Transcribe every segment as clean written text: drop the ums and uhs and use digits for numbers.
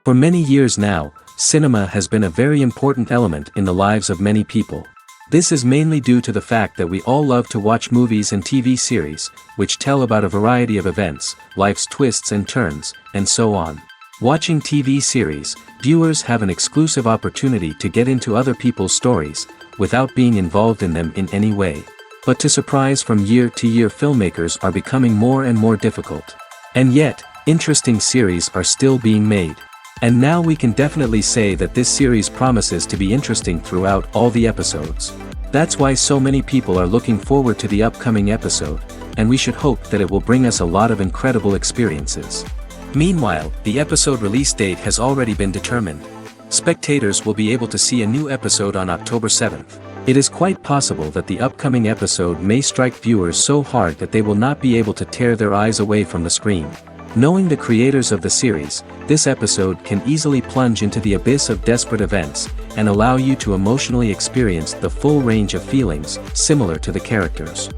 For many years now, cinema has been a very important element in the lives of many people. This is mainly due to the fact that we all love to watch movies and TV series, which tell about a variety of events, life's twists and turns, and so on. Watching TV series, viewers have an exclusive opportunity to get into other people's stories, without being involved in them in any way. But to surprise from year to year, filmmakers are becoming more and more difficult. And yet, interesting series are still being made. And now we can definitely say that this series promises to be interesting throughout all the episodes. That's why so many people are looking forward to the upcoming episode, and we should hope that it will bring us a lot of incredible experiences. Meanwhile, the episode release date has already been determined. Spectators will be able to see a new episode on October 7th. It is quite possible that the upcoming episode may strike viewers so hard that they will not be able to tear their eyes away from the screen. Knowing the creators of the series, this episode can easily plunge into the abyss of desperate events, and allow you to emotionally experience the full range of feelings, similar to the characters.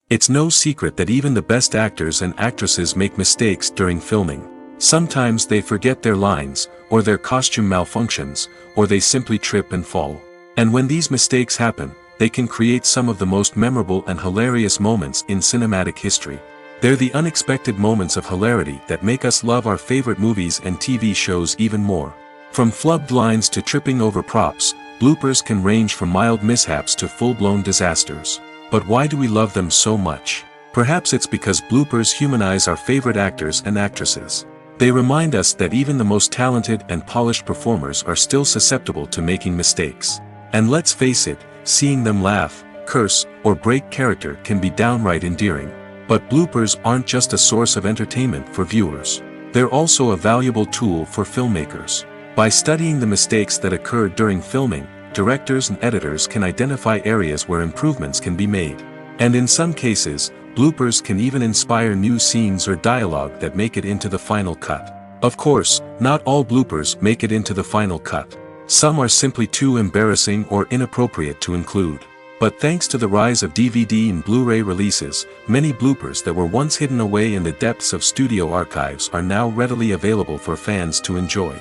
It's no secret that even the best actors and actresses make mistakes during filming. Sometimes they forget their lines, or their costume malfunctions, or they simply trip and fall. And when these mistakes happen, they can create some of the most memorable and hilarious moments in cinematic history. They're the unexpected moments of hilarity that make us love our favorite movies and TV shows even more. From flubbed lines to tripping over props, bloopers can range from mild mishaps to full-blown disasters. But why do we love them so much? Perhaps it's because bloopers humanize our favorite actors and actresses. They remind us that even the most talented and polished performers are still susceptible to making mistakes. And let's face it, seeing them laugh, curse, or break character can be downright endearing. But bloopers aren't just a source of entertainment for viewers. They're also a valuable tool for filmmakers. By studying the mistakes that occurred during filming, directors and editors can identify areas where improvements can be made. And in some cases, bloopers can even inspire new scenes or dialogue that make it into the final cut. Of course, not all bloopers make it into the final cut. Some are simply too embarrassing or inappropriate to include. But thanks to the rise of DVD and Blu-ray releases, many bloopers that were once hidden away in the depths of studio archives are now readily available for fans to enjoy.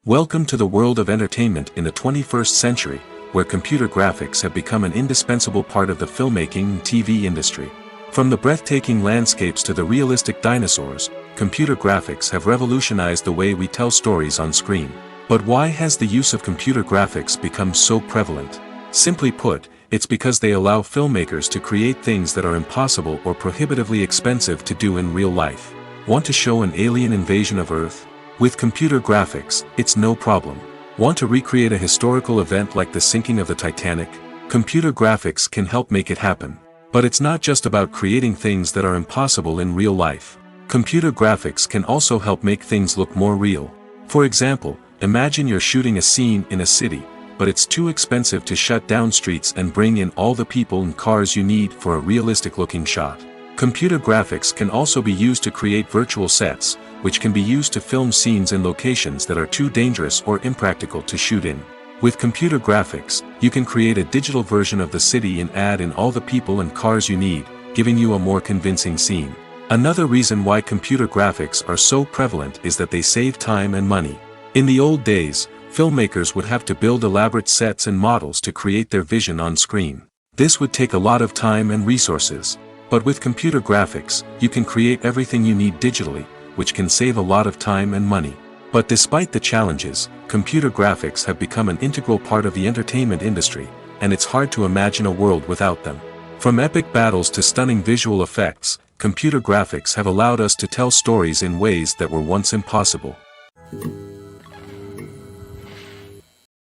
Welcome to the world of entertainment in the 21st century, where computer graphics have become an indispensable part of the filmmaking and TV industry. From the breathtaking landscapes to the realistic dinosaurs, computer graphics have revolutionized the way we tell stories on screen. But why has the use of computer graphics become so prevalent? Simply put, it's because they allow filmmakers to create things that are impossible or prohibitively expensive to do in real life. Want to show an alien invasion of Earth? With computer graphics, it's no problem. Want to recreate a historical event like the sinking of the Titanic? Computer graphics can help make it happen. But it's not just about creating things that are impossible in real life. Computer graphics can also help make things look more real. For example, imagine you're shooting a scene in a city, but it's too expensive to shut down streets and bring in all the people and cars you need for a realistic-looking shot. Computer graphics can also be used to create virtual sets, which can be used to film scenes in locations that are too dangerous or impractical to shoot in. With computer graphics, you can create a digital version of the city and add in all the people and cars you need, giving you a more convincing scene. Another reason why computer graphics are so prevalent is that they save time and money. In the old days, filmmakers would have to build elaborate sets and models to create their vision on screen. This would take a lot of time and resources. But with computer graphics, you can create everything you need digitally, which can save a lot of time and money. But despite the challenges, computer graphics have become an integral part of the entertainment industry, and it's hard to imagine a world without them. From epic battles to stunning visual effects, computer graphics have allowed us to tell stories in ways that were once impossible.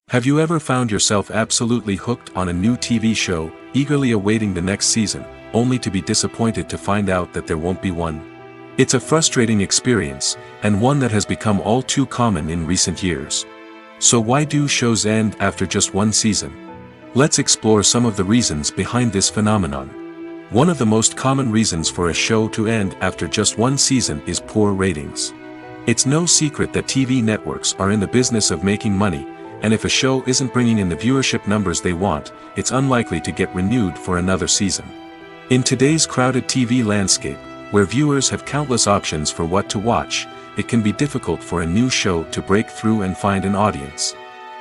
Have you ever found yourself absolutely hooked on a new TV show, eagerly awaiting the next season, only to be disappointed to find out that there won't be one? It's a frustrating experience, and one that has become all too common in recent years. So why do shows end after just one season? Let's explore some of the reasons behind this phenomenon. One of the most common reasons for a show to end after just one season is poor ratings. It's no secret that TV networks are in the business of making money, and if a show isn't bringing in the viewership numbers they want, it's unlikely to get renewed for another season. In today's crowded TV landscape, where viewers have countless options for what to watch, it can be difficult for a new show to break through and find an audience.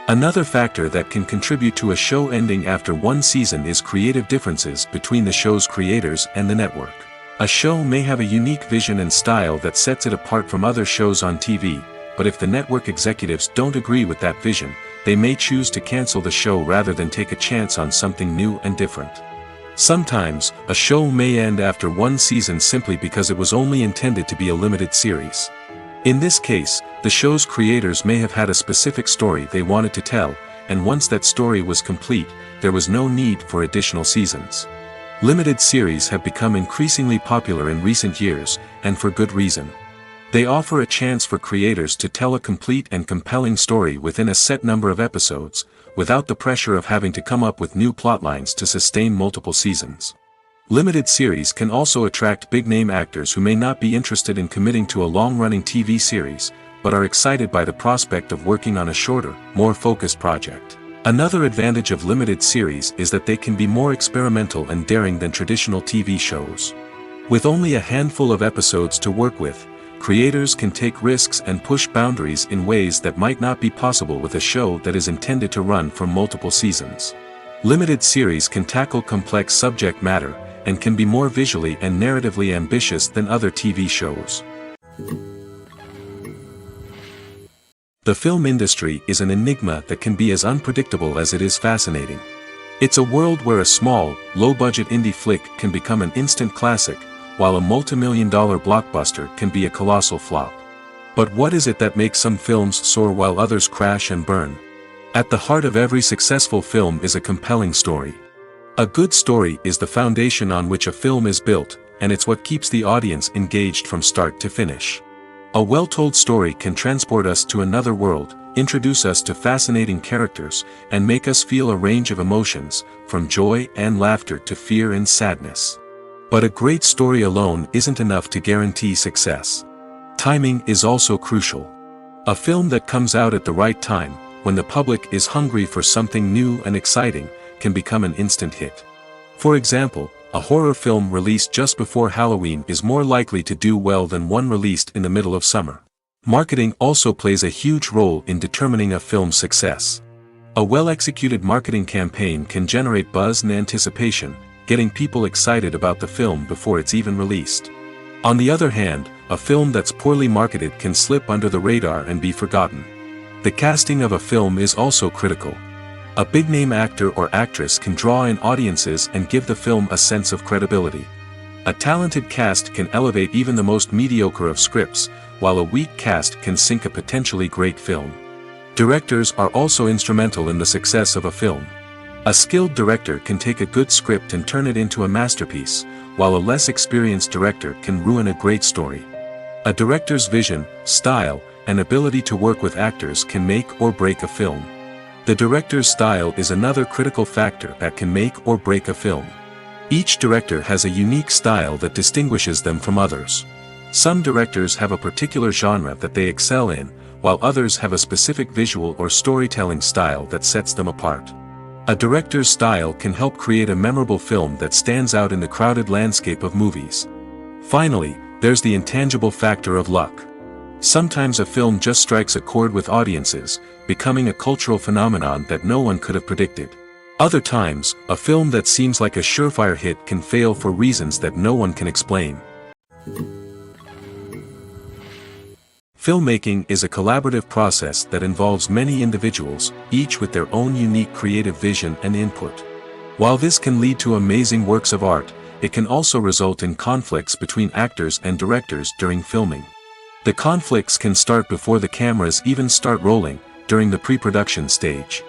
Another factor that can contribute to a show ending after one season is creative differences between the show's creators and the network. A show may have a unique vision and style that sets it apart from other shows on TV, but if the network executives don't agree with that vision, they may choose to cancel the show rather than take a chance on something new and different. Sometimes, a show may end after one season simply because it was only intended to be a limited series. In this case, the show's creators may have had a specific story they wanted to tell, and once that story was complete, there was no need for additional seasons. Limited series have become increasingly popular in recent years, and for good reason. They offer a chance for creators to tell a complete and compelling story within a set number of episodes, without the pressure of having to come up with new plotlines to sustain multiple seasons. Limited series can also attract big-name actors who may not be interested in committing to a long-running TV series, but are excited by the prospect of working on a shorter, more focused project. Another advantage of limited series is that they can be more experimental and daring than traditional TV shows. With only a handful of episodes to work with, creators can take risks and push boundaries in ways that might not be possible with a show that is intended to run for multiple seasons. Limited series can tackle complex subject matter, and can be more visually and narratively ambitious than other TV shows. The film industry is an enigma that can be as unpredictable as it is fascinating. It's a world where a small, low-budget indie flick can become an instant classic, while a multi-million-dollar blockbuster can be a colossal flop. But what is it that makes some films soar while others crash and burn? At the heart of every successful film is a compelling story. A good story is the foundation on which a film is built, and it's what keeps the audience engaged from start to finish. A well-told story can transport us to another world, introduce us to fascinating characters, and make us feel a range of emotions, from joy and laughter to fear and sadness. But a great story alone isn't enough to guarantee success. Timing is also crucial. A film that comes out at the right time, when the public is hungry for something new and exciting, can become an instant hit. For example, a horror film released just before Halloween is more likely to do well than one released in the middle of summer. Marketing also plays a huge role in determining a film's success. A well-executed marketing campaign can generate buzz and anticipation, getting people excited about the film before it's even released. On the other hand, a film that's poorly marketed can slip under the radar and be forgotten. The casting of a film is also critical. A big-name actor or actress can draw in audiences and give the film a sense of credibility. A talented cast can elevate even the most mediocre of scripts, while a weak cast can sink a potentially great film. Directors are also instrumental in the success of a film. A skilled director can take a good script and turn it into a masterpiece, while a less experienced director can ruin a great story. A director's vision, style, and ability to work with actors can make or break a film. The director's style is another critical factor that can make or break a film. Each director has a unique style that distinguishes them from others. Some directors have a particular genre that they excel in, while others have a specific visual or storytelling style that sets them apart. A director's style can help create a memorable film that stands out in the crowded landscape of movies. Finally, there's the intangible factor of luck. Sometimes a film just strikes a chord with audiences, becoming a cultural phenomenon that no one could have predicted. Other times, a film that seems like a surefire hit can fail for reasons that no one can explain. Filmmaking is a collaborative process that involves many individuals, each with their own unique creative vision and input. While this can lead to amazing works of art, it can also result in conflicts between actors and directors during filming. The conflicts can start before the cameras even start rolling, during the pre-production stage.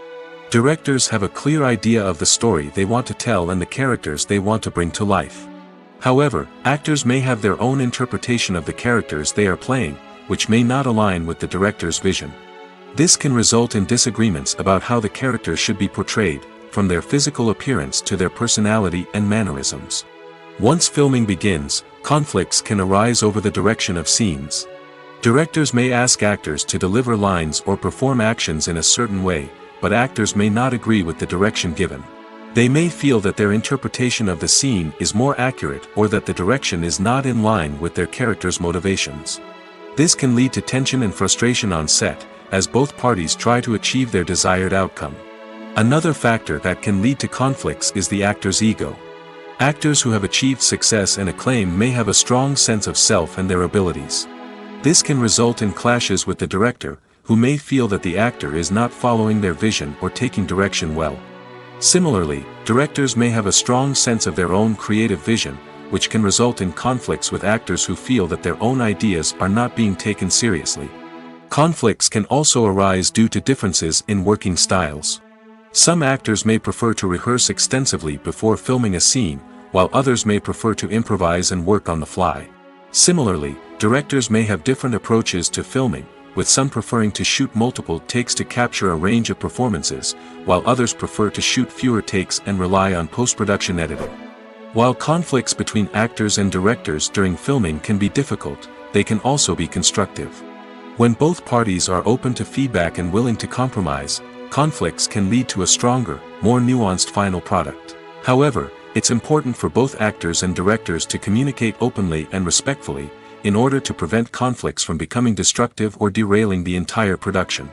Directors have a clear idea of the story they want to tell and the characters they want to bring to life. However, actors may have their own interpretation of the characters they are playing, which may not align with the director's vision. This can result in disagreements about how the characters should be portrayed, from their physical appearance to their personality and mannerisms. Once filming begins, conflicts can arise over the direction of scenes. Directors may ask actors to deliver lines or perform actions in a certain way, but actors may not agree with the direction given. They may feel that their interpretation of the scene is more accurate or that the direction is not in line with their character's motivations. This can lead to tension and frustration on set, as both parties try to achieve their desired outcome. Another factor that can lead to conflicts is the actor's ego. Actors who have achieved success and acclaim may have a strong sense of self and their abilities. This can result in clashes with the director, who may feel that the actor is not following their vision or taking direction well. Similarly, directors may have a strong sense of their own creative vision, which can result in conflicts with actors who feel that their own ideas are not being taken seriously. Conflicts can also arise due to differences in working styles. Some actors may prefer to rehearse extensively before filming a scene, while others may prefer to improvise and work on the fly. Similarly, directors may have different approaches to filming, with some preferring to shoot multiple takes to capture a range of performances, while others prefer to shoot fewer takes and rely on post-production editing. While conflicts between actors and directors during filming can be difficult, they can also be constructive. When both parties are open to feedback and willing to compromise, conflicts can lead to a stronger, more nuanced final product. However, it's important for both actors and directors to communicate openly and respectfully, in order to prevent conflicts from becoming destructive or derailing the entire production.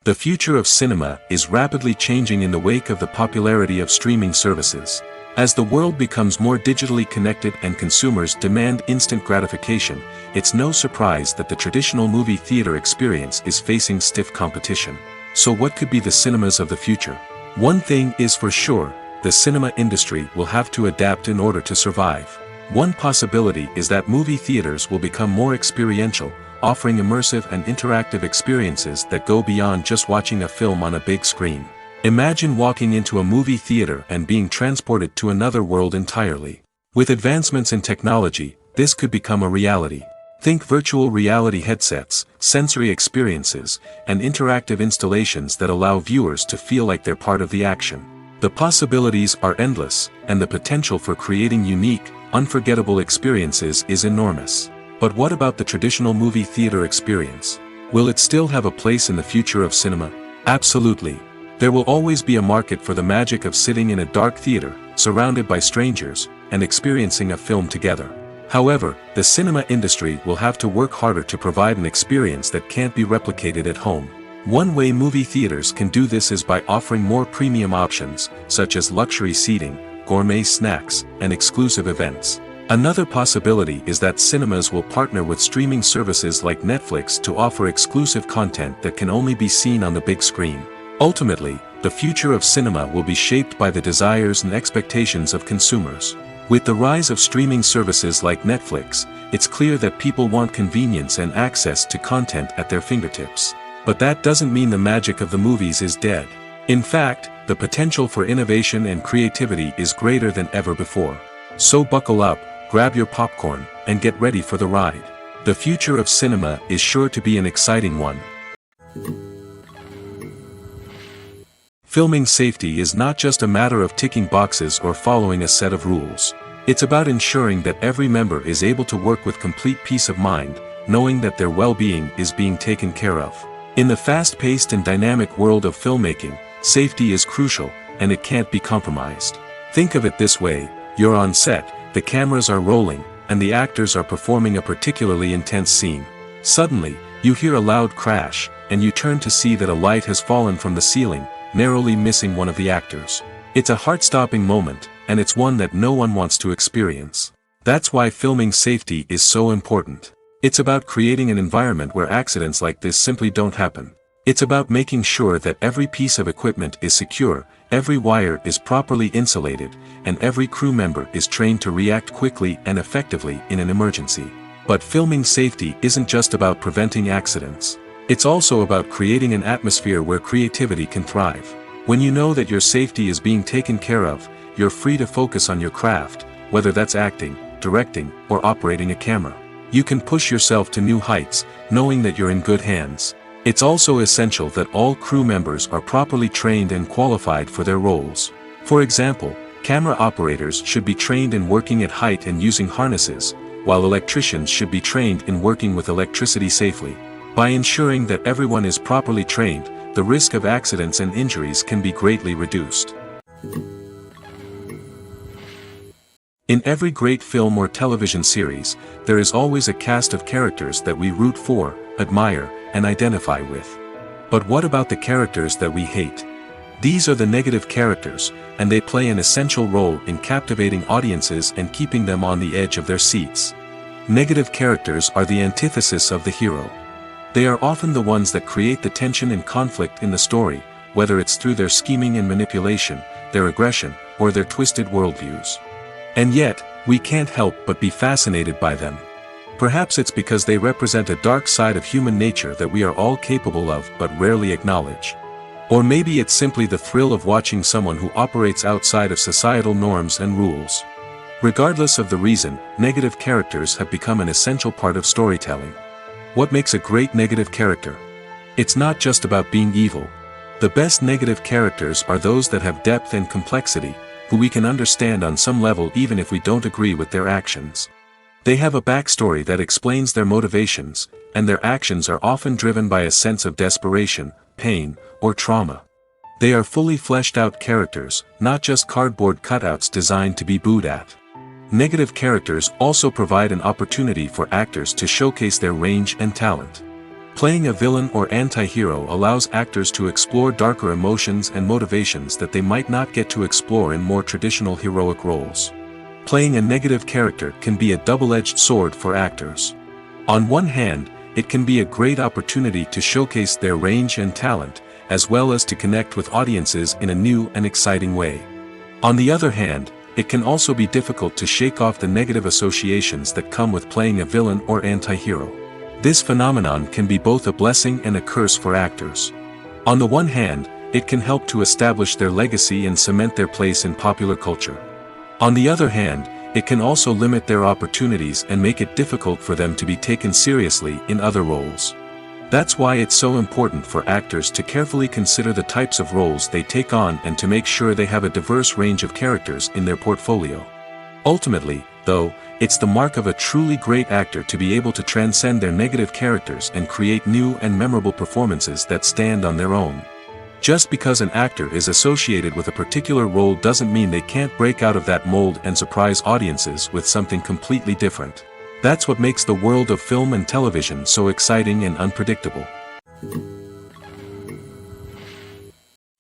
The future of cinema is rapidly changing in the wake of the popularity of streaming services. As the world becomes more digitally connected and consumers demand instant gratification, it's no surprise that the traditional movie theater experience is facing stiff competition. So what could be the cinemas of the future? One thing is for sure, the cinema industry will have to adapt in order to survive. One possibility is that movie theaters will become more experiential, offering immersive and interactive experiences that go beyond just watching a film on a big screen. Imagine walking into a movie theater and being transported to another world entirely. With advancements in technology, this could become a reality. Think virtual reality headsets, sensory experiences, and interactive installations that allow viewers to feel like they're part of the action. The possibilities are endless, and the potential for creating unique, unforgettable experiences is enormous. But what about the traditional movie theater experience? Will it still have a place in the future of cinema? Absolutely. There will always be a market for the magic of sitting in a dark theater, surrounded by strangers, and experiencing a film together. However, the cinema industry will have to work harder to provide an experience that can't be replicated at home. One way movie theaters can do this is by offering more premium options, such as luxury seating, gourmet snacks, and exclusive events. Another possibility is that cinemas will partner with streaming services like Netflix to offer exclusive content that can only be seen on the big screen. Ultimately, the future of cinema will be shaped by the desires and expectations of consumers. With the rise of streaming services like Netflix, it's clear that people want convenience and access to content at their fingertips. But that doesn't mean the magic of the movies is dead. In fact, the potential for innovation and creativity is greater than ever before. So buckle up, grab your popcorn, and get ready for the ride. The future of cinema is sure to be an exciting one. Filming safety is not just a matter of ticking boxes or following a set of rules. It's about ensuring that every member is able to work with complete peace of mind, knowing that their well-being is being taken care of. In the fast-paced and dynamic world of filmmaking, safety is crucial, and it can't be compromised. Think of it this way: you're on set, the cameras are rolling, and the actors are performing a particularly intense scene. Suddenly, you hear a loud crash, and you turn to see that a light has fallen from the ceiling, narrowly missing one of the actors. It's a heart-stopping moment, and it's one that no one wants to experience. That's why filming safety is so important. It's about creating an environment where accidents like this simply don't happen. It's about making sure that every piece of equipment is secure, every wire is properly insulated, and every crew member is trained to react quickly and effectively in an emergency. But filming safety isn't just about preventing accidents. It's also about creating an atmosphere where creativity can thrive. When you know that your safety is being taken care of, you're free to focus on your craft, whether that's acting, directing, or operating a camera. You can push yourself to new heights, knowing that you're in good hands. It's also essential that all crew members are properly trained and qualified for their roles. For example, camera operators should be trained in working at height and using harnesses, while electricians should be trained in working with electricity safely. By ensuring that everyone is properly trained, the risk of accidents and injuries can be greatly reduced. In every great film or television series, there is always a cast of characters that we root for, admire, and identify with. But what about the characters that we hate? These are the negative characters, and they play an essential role in captivating audiences and keeping them on the edge of their seats. Negative characters are the antithesis of the hero. They are often the ones that create the tension and conflict in the story, whether it's through their scheming and manipulation, their aggression, or their twisted worldviews. And yet, we can't help but be fascinated by them. Perhaps it's because they represent a dark side of human nature that we are all capable of but rarely acknowledge. Or maybe it's simply the thrill of watching someone who operates outside of societal norms and rules. Regardless of the reason, negative characters have become an essential part of storytelling. What makes a great negative character? It's not just about being evil. The best negative characters are those that have depth and complexity, who we can understand on some level even if we don't agree with their actions. They have a backstory that explains their motivations, and their actions are often driven by a sense of desperation, pain, or trauma. They are fully fleshed out characters, not just cardboard cutouts designed to be booed at. Negative characters also provide an opportunity for actors to showcase their range and talent. Playing a villain or anti-hero allows actors to explore darker emotions and motivations that they might not get to explore in more traditional heroic roles. Playing a negative character can be a double-edged sword for actors. On one hand, it can be a great opportunity to showcase their range and talent, as well as to connect with audiences in a new and exciting way. On the other hand, it can also be difficult to shake off the negative associations that come with playing a villain or anti-hero. This phenomenon can be both a blessing and a curse for actors. On the one hand, it can help to establish their legacy and cement their place in popular culture. On the other hand, it can also limit their opportunities and make it difficult for them to be taken seriously in other roles. That's why it's so important for actors to carefully consider the types of roles they take on and to make sure they have a diverse range of characters in their portfolio. Ultimately, though, it's the mark of a truly great actor to be able to transcend their negative characters and create new and memorable performances that stand on their own. Just because an actor is associated with a particular role doesn't mean they can't break out of that mold and surprise audiences with something completely different. That's what makes the world of film and television so exciting and unpredictable.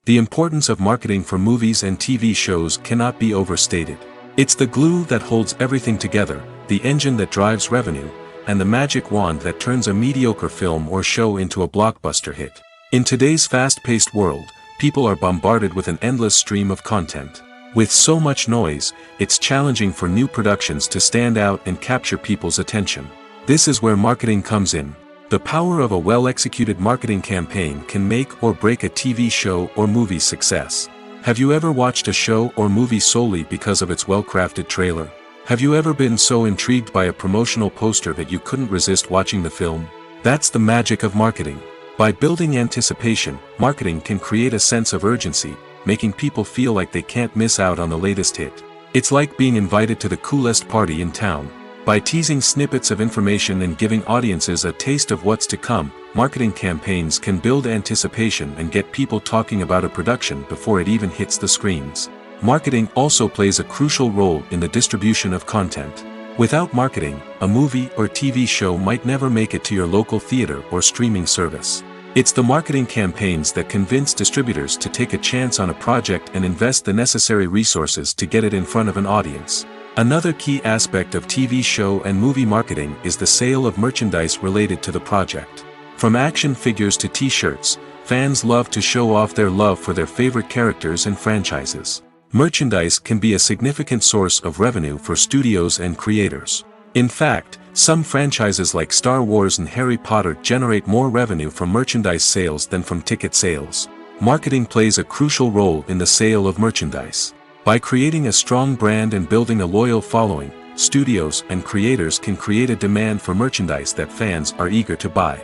The importance of marketing for movies and TV shows cannot be overstated. It's the glue that holds everything together, the engine that drives revenue, and the magic wand that turns a mediocre film or show into a blockbuster hit. In today's fast-paced world, people are bombarded with an endless stream of content. With so much noise, it's challenging for new productions to stand out and capture people's attention. This is where marketing comes in. The power of a well-executed marketing campaign can make or break a TV show or movie's success. Have you ever watched a show or movie solely because of its well-crafted trailer? Have you ever been so intrigued by a promotional poster that you couldn't resist watching the film? That's the magic of marketing. By building anticipation, marketing can create a sense of urgency, making people feel like they can't miss out on the latest hit. It's like being invited to the coolest party in town. By teasing snippets of information and giving audiences a taste of what's to come, marketing campaigns can build anticipation and get people talking about a production before it even hits the screens. Marketing also plays a crucial role in the distribution of content. Without marketing, a movie or TV show might never make it to your local theater or streaming service. It's the marketing campaigns that convince distributors to take a chance on a project and invest the necessary resources to get it in front of an audience. Another key aspect of TV show and movie marketing is the sale of merchandise related to the project. From action figures to t-shirts, fans love to show off their love for their favorite characters and franchises. Merchandise can be a significant source of revenue for studios and creators. In fact, some franchises like Star Wars and Harry Potter generate more revenue from merchandise sales than from ticket sales. Marketing plays a crucial role in the sale of merchandise. By creating a strong brand and building a loyal following, studios and creators can create a demand for merchandise that fans are eager to buy.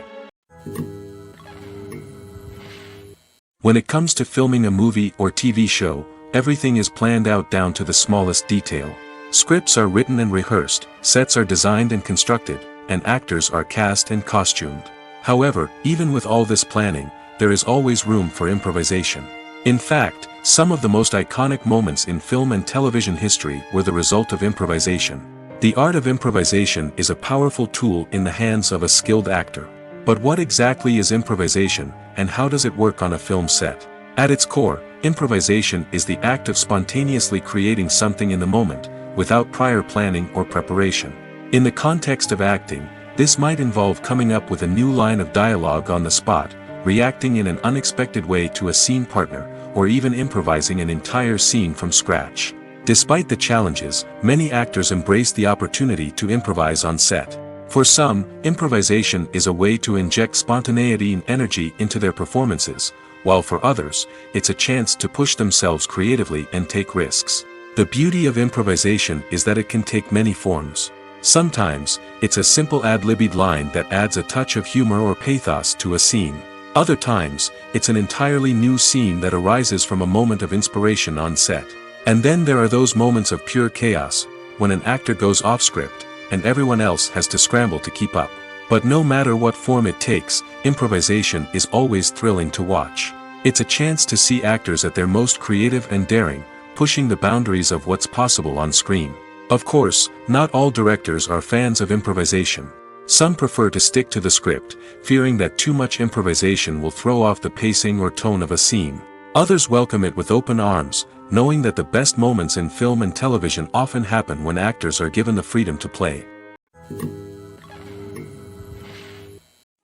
When it comes to filming a movie or TV show, everything is planned out down to the smallest detail. Scripts are written and rehearsed, sets are designed and constructed, and actors are cast and costumed. However, even with all this planning, there is always room for improvisation. In fact, some of the most iconic moments in film and television history were the result of improvisation. The art of improvisation is a powerful tool in the hands of a skilled actor. But what exactly is improvisation, and how does it work on a film set? At its core, improvisation is the act of spontaneously creating something in the moment, without prior planning or preparation. In the context of acting, this might involve coming up with a new line of dialogue on the spot, reacting in an unexpected way to a scene partner, or even improvising an entire scene from scratch. Despite the challenges, many actors embrace the opportunity to improvise on set. For some, improvisation is a way to inject spontaneity and energy into their performances, while for others, it's a chance to push themselves creatively and take risks. The beauty of improvisation is that it can take many forms. Sometimes, it's a simple ad-libbed line that adds a touch of humor or pathos to a scene. Other times, it's an entirely new scene that arises from a moment of inspiration on set. And then there are those moments of pure chaos, when an actor goes off script, and everyone else has to scramble to keep up. But no matter what form it takes, improvisation is always thrilling to watch. It's a chance to see actors at their most creative and daring, pushing the boundaries of what's possible on screen. Of course, not all directors are fans of improvisation. Some prefer to stick to the script, fearing that too much improvisation will throw off the pacing or tone of a scene. Others welcome it with open arms, knowing that the best moments in film and television often happen when actors are given the freedom to play.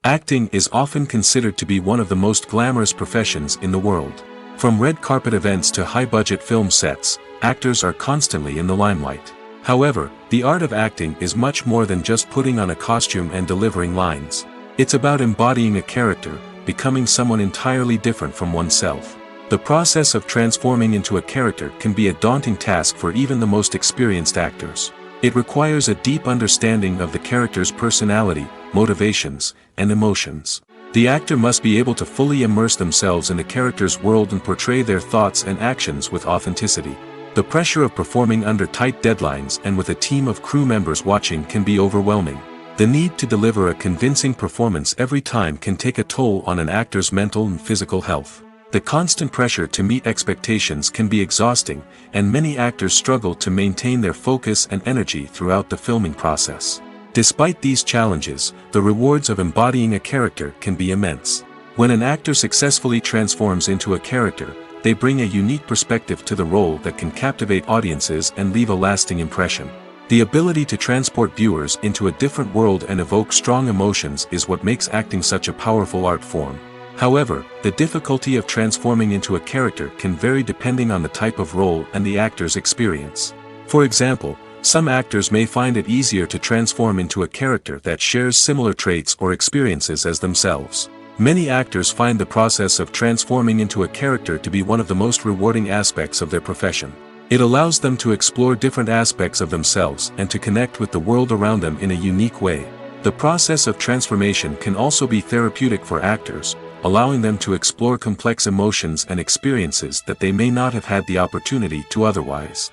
Acting is often considered to be one of the most glamorous professions in the world. From red carpet events to high-budget film sets, actors are constantly in the limelight. However, the art of acting is much more than just putting on a costume and delivering lines. It's about embodying a character, becoming someone entirely different from oneself. The process of transforming into a character can be a daunting task for even the most experienced actors. It requires a deep understanding of the character's personality, motivations, and emotions. The actor must be able to fully immerse themselves in the character's world and portray their thoughts and actions with authenticity. The pressure of performing under tight deadlines and with a team of crew members watching can be overwhelming. The need to deliver a convincing performance every time can take a toll on an actor's mental and physical health. The constant pressure to meet expectations can be exhausting, and many actors struggle to maintain their focus and energy throughout the filming process. Despite these challenges, the rewards of embodying a character can be immense. When an actor successfully transforms into a character, they bring a unique perspective to the role that can captivate audiences and leave a lasting impression. The ability to transport viewers into a different world and evoke strong emotions is what makes acting such a powerful art form. However, the difficulty of transforming into a character can vary depending on the type of role and the actor's experience. For example, some actors may find it easier to transform into a character that shares similar traits or experiences as themselves. Many actors find the process of transforming into a character to be one of the most rewarding aspects of their profession. It allows them to explore different aspects of themselves and to connect with the world around them in a unique way. The process of transformation can also be therapeutic for actors, allowing them to explore complex emotions and experiences that they may not have had the opportunity to otherwise.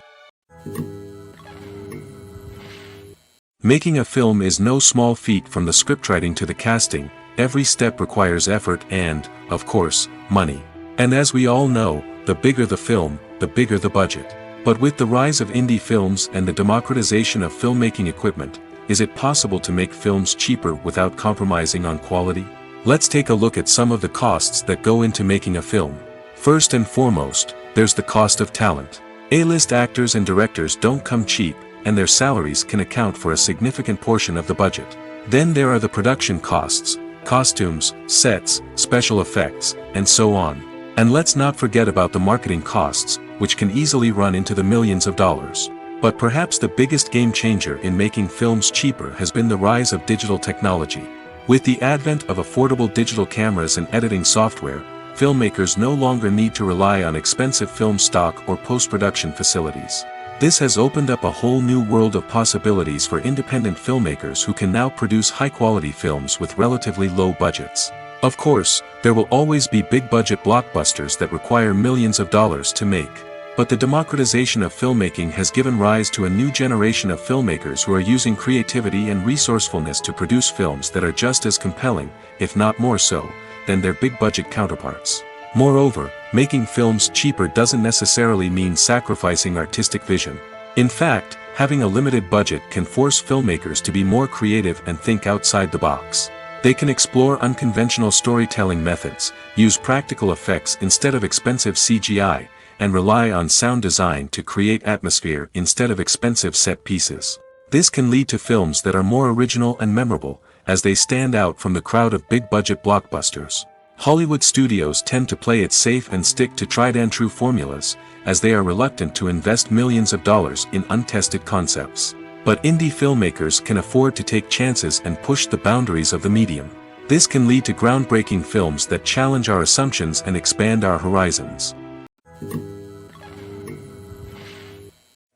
Making a film is no small feat. From the scriptwriting to the casting, every step requires effort and, of course, money. And as we all know, the bigger the film, the bigger the budget. But with the rise of indie films and the democratization of filmmaking equipment, is it possible to make films cheaper without compromising on quality? Let's take a look at some of the costs that go into making a film. First and foremost, there's the cost of talent. A-list actors and directors don't come cheap, and their salaries can account for a significant portion of the budget. Then there are the production costs, costumes, sets, special effects, and so on. And let's not forget about the marketing costs, which can easily run into the millions of dollars. But perhaps the biggest game changer in making films cheaper has been the rise of digital technology. With the advent of affordable digital cameras and editing software, filmmakers no longer need to rely on expensive film stock or post-production facilities. This has opened up a whole new world of possibilities for independent filmmakers who can now produce high-quality films with relatively low budgets. Of course, there will always be big-budget blockbusters that require millions of dollars to make. But the democratization of filmmaking has given rise to a new generation of filmmakers who are using creativity and resourcefulness to produce films that are just as compelling, if not more so, than their big-budget counterparts. Moreover, making films cheaper doesn't necessarily mean sacrificing artistic vision. In fact, having a limited budget can force filmmakers to be more creative and think outside the box. They can explore unconventional storytelling methods, use practical effects instead of expensive CGI, and rely on sound design to create atmosphere instead of expensive set pieces. This can lead to films that are more original and memorable, as they stand out from the crowd of big-budget blockbusters. Hollywood studios tend to play it safe and stick to tried-and-true formulas, as they are reluctant to invest millions of dollars in untested concepts. But indie filmmakers can afford to take chances and push the boundaries of the medium. This can lead to groundbreaking films that challenge our assumptions and expand our horizons.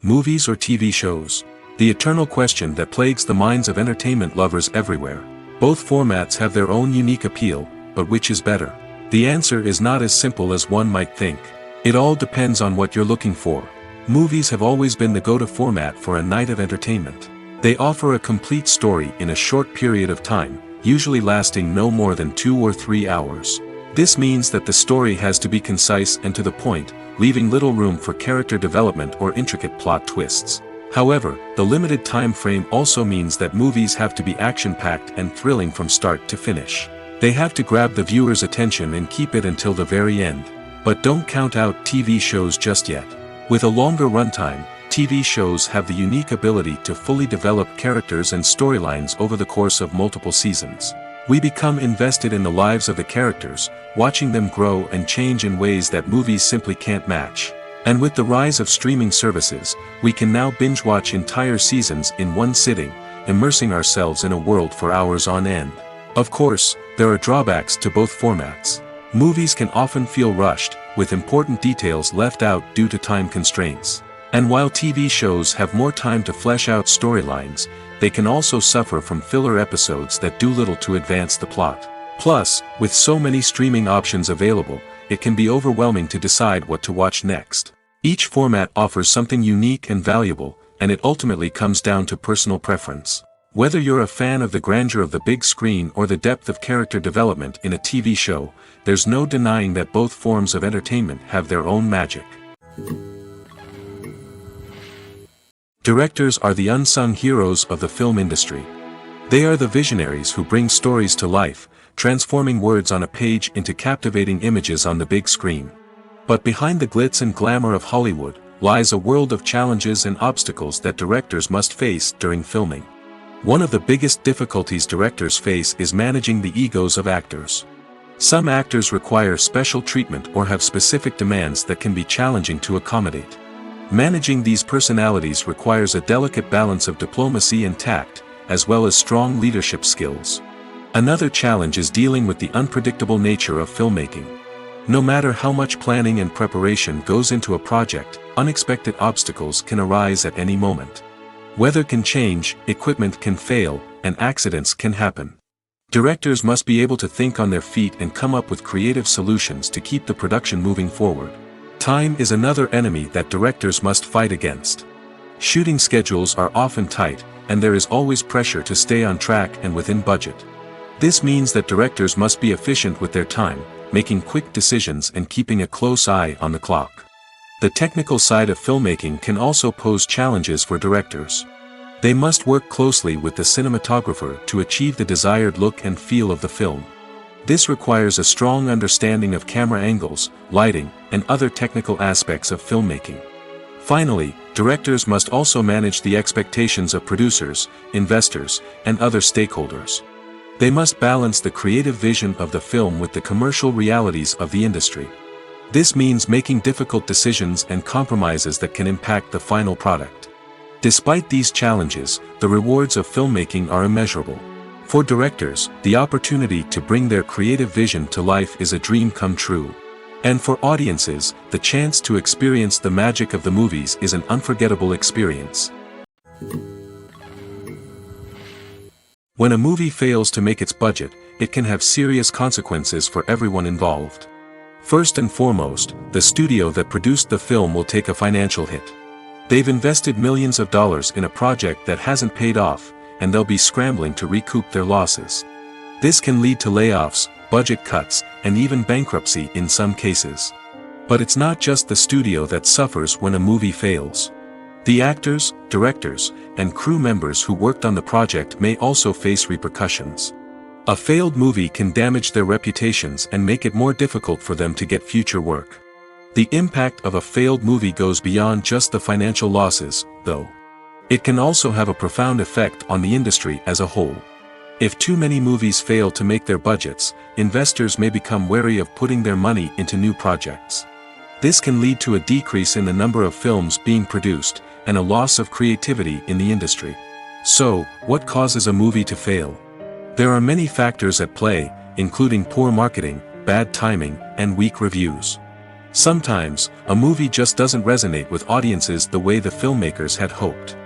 Movies or TV shows? The eternal question that plagues the minds of entertainment lovers everywhere. Both formats have their own unique appeal, but which is better? The answer is not as simple as one might think. It all depends on what you're looking for. Movies have always been the go-to format for a night of entertainment. They offer a complete story in a short period of time, usually lasting no more than 2 or 3 hours. This means that the story has to be concise and to the point, leaving little room for character development or intricate plot twists. However, the limited time frame also means that movies have to be action-packed and thrilling from start to finish. They have to grab the viewer's attention and keep it until the very end. But don't count out TV shows just yet. With a longer runtime, TV shows have the unique ability to fully develop characters and storylines over the course of multiple seasons. We become invested in the lives of the characters, watching them grow and change in ways that movies simply can't match. And with the rise of streaming services, we can now binge-watch entire seasons in one sitting, immersing ourselves in a world for hours on end. Of course, there are drawbacks to both formats. Movies can often feel rushed, with important details left out due to time constraints. And while TV shows have more time to flesh out storylines, they can also suffer from filler episodes that do little to advance the plot. Plus, with so many streaming options available, it can be overwhelming to decide what to watch next. Each format offers something unique and valuable, and it ultimately comes down to personal preference. Whether you're a fan of the grandeur of the big screen or the depth of character development in a TV show, there's no denying that both forms of entertainment have their own magic. Directors are the unsung heroes of the film industry. They are the visionaries who bring stories to life, transforming words on a page into captivating images on the big screen. But behind the glitz and glamour of Hollywood, lies a world of challenges and obstacles that directors must face during filming. One of the biggest difficulties directors face is managing the egos of actors. Some actors require special treatment or have specific demands that can be challenging to accommodate. Managing these personalities requires a delicate balance of diplomacy and tact, as well as strong leadership skills. Another challenge is dealing with the unpredictable nature of filmmaking. No matter how much planning and preparation goes into a project, unexpected obstacles can arise at any moment. Weather can change, equipment can fail, and accidents can happen. Directors must be able to think on their feet and come up with creative solutions to keep the production moving forward. Time is another enemy that directors must fight against. Shooting schedules are often tight, and there is always pressure to stay on track and within budget. This means that directors must be efficient with their time, making quick decisions and keeping a close eye on the clock. The technical side of filmmaking can also pose challenges for directors. They must work closely with the cinematographer to achieve the desired look and feel of the film. This requires a strong understanding of camera angles, lighting, and other technical aspects of filmmaking. Finally, directors must also manage the expectations of producers, investors, and other stakeholders. They must balance the creative vision of the film with the commercial realities of the industry. This means making difficult decisions and compromises that can impact the final product. Despite these challenges, the rewards of filmmaking are immeasurable. For directors, the opportunity to bring their creative vision to life is a dream come true. And for audiences, the chance to experience the magic of the movies is an unforgettable experience. When a movie fails to make its budget, it can have serious consequences for everyone involved. First and foremost, the studio that produced the film will take a financial hit. They've invested millions of dollars in a project that hasn't paid off, and they'll be scrambling to recoup their losses. This can lead to layoffs, budget cuts, and even bankruptcy in some cases. But it's not just the studio that suffers when a movie fails. The actors, directors, and crew members who worked on the project may also face repercussions. A failed movie can damage their reputations and make it more difficult for them to get future work. The impact of a failed movie goes beyond just the financial losses, though. It can also have a profound effect on the industry as a whole. If too many movies fail to make their budgets, investors may become wary of putting their money into new projects. This can lead to a decrease in the number of films being produced, and a loss of creativity in the industry. So, what causes a movie to fail? There are many factors at play, including poor marketing, bad timing, and weak reviews. Sometimes, a movie just doesn't resonate with audiences the way the filmmakers had hoped.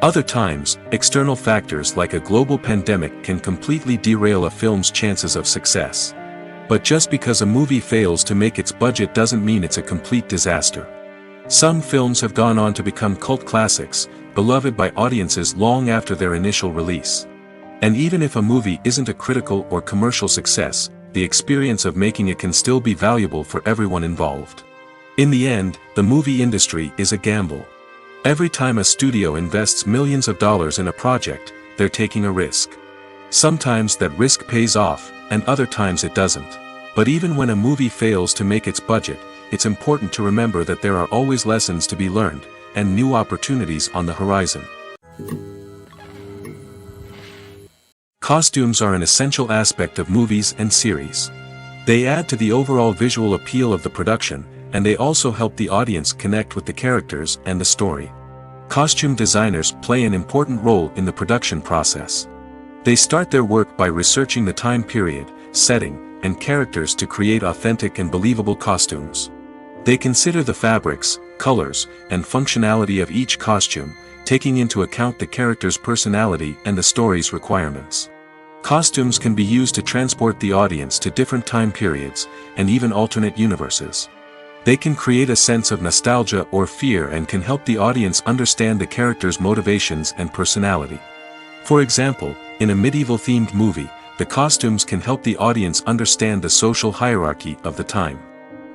Other times, external factors like a global pandemic can completely derail a film's chances of success. But just because a movie fails to make its budget doesn't mean it's a complete disaster. Some films have gone on to become cult classics, beloved by audiences long after their initial release. And even if a movie isn't a critical or commercial success, the experience of making it can still be valuable for everyone involved. In the end, the movie industry is a gamble. Every time a studio invests millions of dollars in a project, they're taking a risk. Sometimes that risk pays off, and other times it doesn't. But even when a movie fails to make its budget, it's important to remember that there are always lessons to be learned, and new opportunities on the horizon. Costumes are an essential aspect of movies and series. They add to the overall visual appeal of the production, and they also help the audience connect with the characters and the story. Costume designers play an important role in the production process. They start their work by researching the time period, setting, and characters to create authentic and believable costumes. They consider the fabrics, colors, and functionality of each costume, taking into account the character's personality and the story's requirements. Costumes can be used to transport the audience to different time periods, and even alternate universes. They can create a sense of nostalgia or fear and can help the audience understand the character's motivations and personality. For example, in a medieval-themed movie, the costumes can help the audience understand the social hierarchy of the time.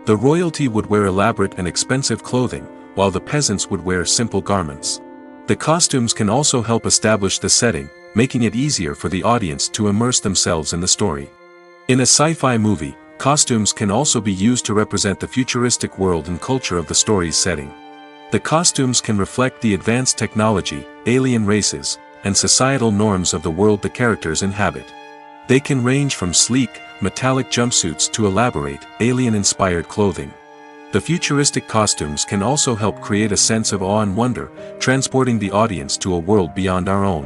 The royalty would wear elaborate and expensive clothing, while the peasants would wear simple garments. The costumes can also help establish the setting, making it easier for the audience to immerse themselves in the story. In a sci-fi movie, costumes can also be used to represent the futuristic world and culture of the story's setting. The costumes can reflect the advanced technology, alien races, and societal norms of the world the characters inhabit. They can range from sleek, metallic jumpsuits to elaborate, alien-inspired clothing. The futuristic costumes can also help create a sense of awe and wonder, transporting the audience to a world beyond our own.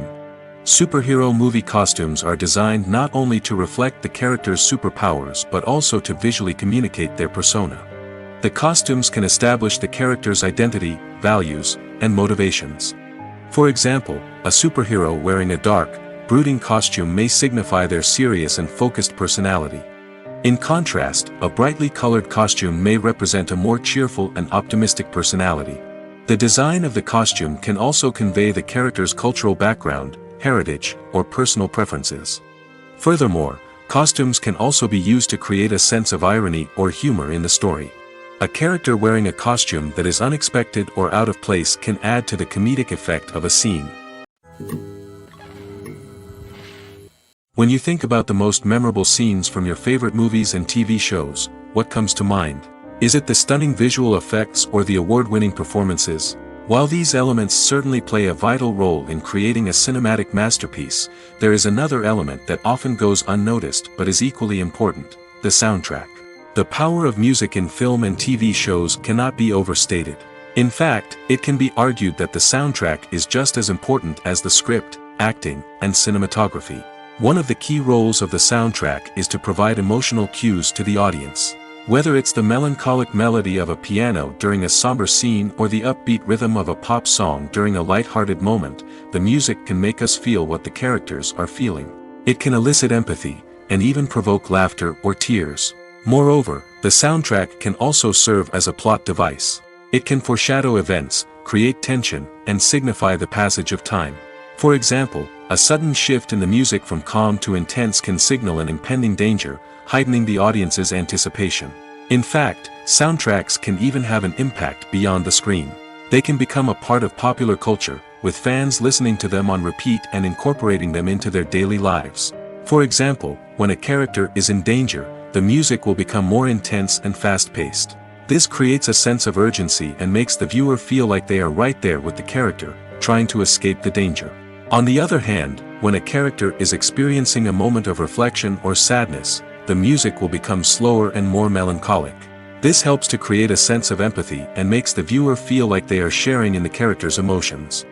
Superhero movie costumes are designed not only to reflect the character's superpowers but also to visually communicate their persona. The costumes can establish the character's identity, values, and motivations. For example, a superhero wearing a dark, brooding costume may signify their serious and focused personality. In contrast, a brightly colored costume may represent a more cheerful and optimistic personality. The design of the costume can also convey the character's cultural background, heritage, or personal preferences. Furthermore, costumes can also be used to create a sense of irony or humor in the story. A character wearing a costume that is unexpected or out of place can add to the comedic effect of a scene. When you think about the most memorable scenes from your favorite movies and TV shows, what comes to mind? Is it the stunning visual effects or the award-winning performances? While these elements certainly play a vital role in creating a cinematic masterpiece, there is another element that often goes unnoticed but is equally important: the soundtrack. The power of music in film and TV shows cannot be overstated. In fact, it can be argued that the soundtrack is just as important as the script, acting, and cinematography. One of the key roles of the soundtrack is to provide emotional cues to the audience. Whether it's the melancholic melody of a piano during a somber scene or the upbeat rhythm of a pop song during a light-hearted moment, the music can make us feel what the characters are feeling. It can elicit empathy, and even provoke laughter or tears. Moreover, the soundtrack can also serve as a plot device. It can foreshadow events, create tension, and signify the passage of time. For example, A sudden shift in the music from calm to intense can signal an impending danger, heightening the audience's anticipation. In fact, soundtracks can even have an impact beyond the screen. They can become a part of popular culture, with fans listening to them on repeat and incorporating them into their daily lives. For example, when a character is in danger, the music will become more intense and fast-paced. This creates a sense of urgency and makes the viewer feel like they are right there with the character, trying to escape the danger. On the other hand, when a character is experiencing a moment of reflection or sadness, the music will become slower and more melancholic. This helps to create a sense of empathy and makes the viewer feel like they are sharing in the character's emotions.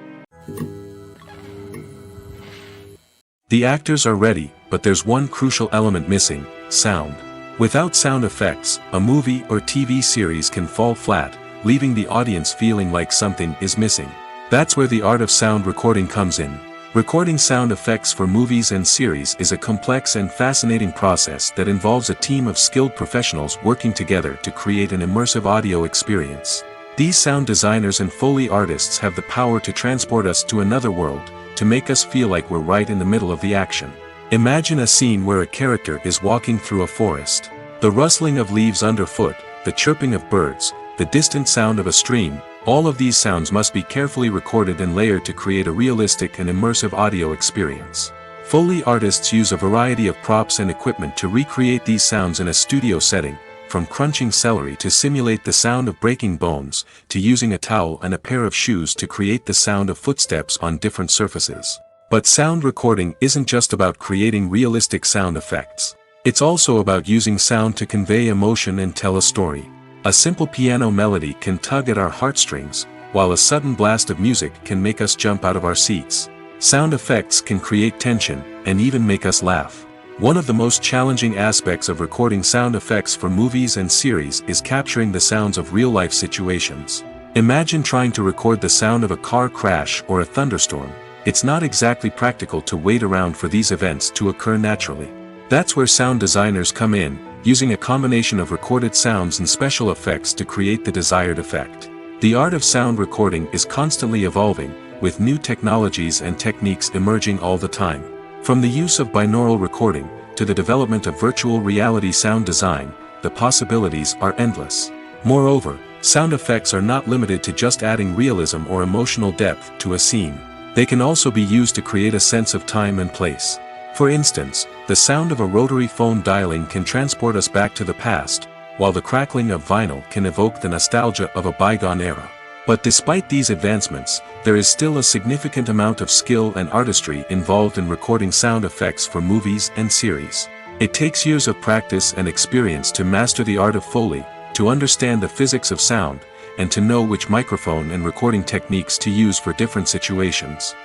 The actors are ready, but there's one crucial element missing: sound. Without sound effects, a movie or TV series can fall flat, leaving the audience feeling like something is missing. That's where the art of sound recording comes in. Recording sound effects for movies and series is a complex and fascinating process that involves a team of skilled professionals working together to create an immersive audio experience. These sound designers and Foley artists have the power to transport us to another world, to make us feel like we're right in the middle of the action. Imagine a scene where a character is walking through a forest. The rustling of leaves underfoot, the chirping of birds, the distant sound of a stream, all of these sounds must be carefully recorded and layered to create a realistic and immersive audio experience. Foley artists use a variety of props and equipment to recreate these sounds in a studio setting, from crunching celery to simulate the sound of breaking bones, to using a towel and a pair of shoes to create the sound of footsteps on different surfaces. But sound recording isn't just about creating realistic sound effects. It's also about using sound to convey emotion and tell a story. A simple piano melody can tug at our heartstrings, while a sudden blast of music can make us jump out of our seats. Sound effects can create tension, and even make us laugh. One of the most challenging aspects of recording sound effects for movies and series is capturing the sounds of real-life situations. Imagine trying to record the sound of a car crash or a thunderstorm. It's not exactly practical to wait around for these events to occur naturally. That's where sound designers come in, using a combination of recorded sounds and special effects to create the desired effect. The art of sound recording is constantly evolving, with new technologies and techniques emerging all the time. From the use of binaural recording, to the development of virtual reality sound design, the possibilities are endless. Moreover, sound effects are not limited to just adding realism or emotional depth to a scene. They can also be used to create a sense of time and place. For instance, the sound of a rotary phone dialing can transport us back to the past, while the crackling of vinyl can evoke the nostalgia of a bygone era. But despite these advancements, there is still a significant amount of skill and artistry involved in recording sound effects for movies and series. It takes years of practice and experience to master the art of Foley, to understand the physics of sound, and to know which microphone and recording techniques to use for different situations.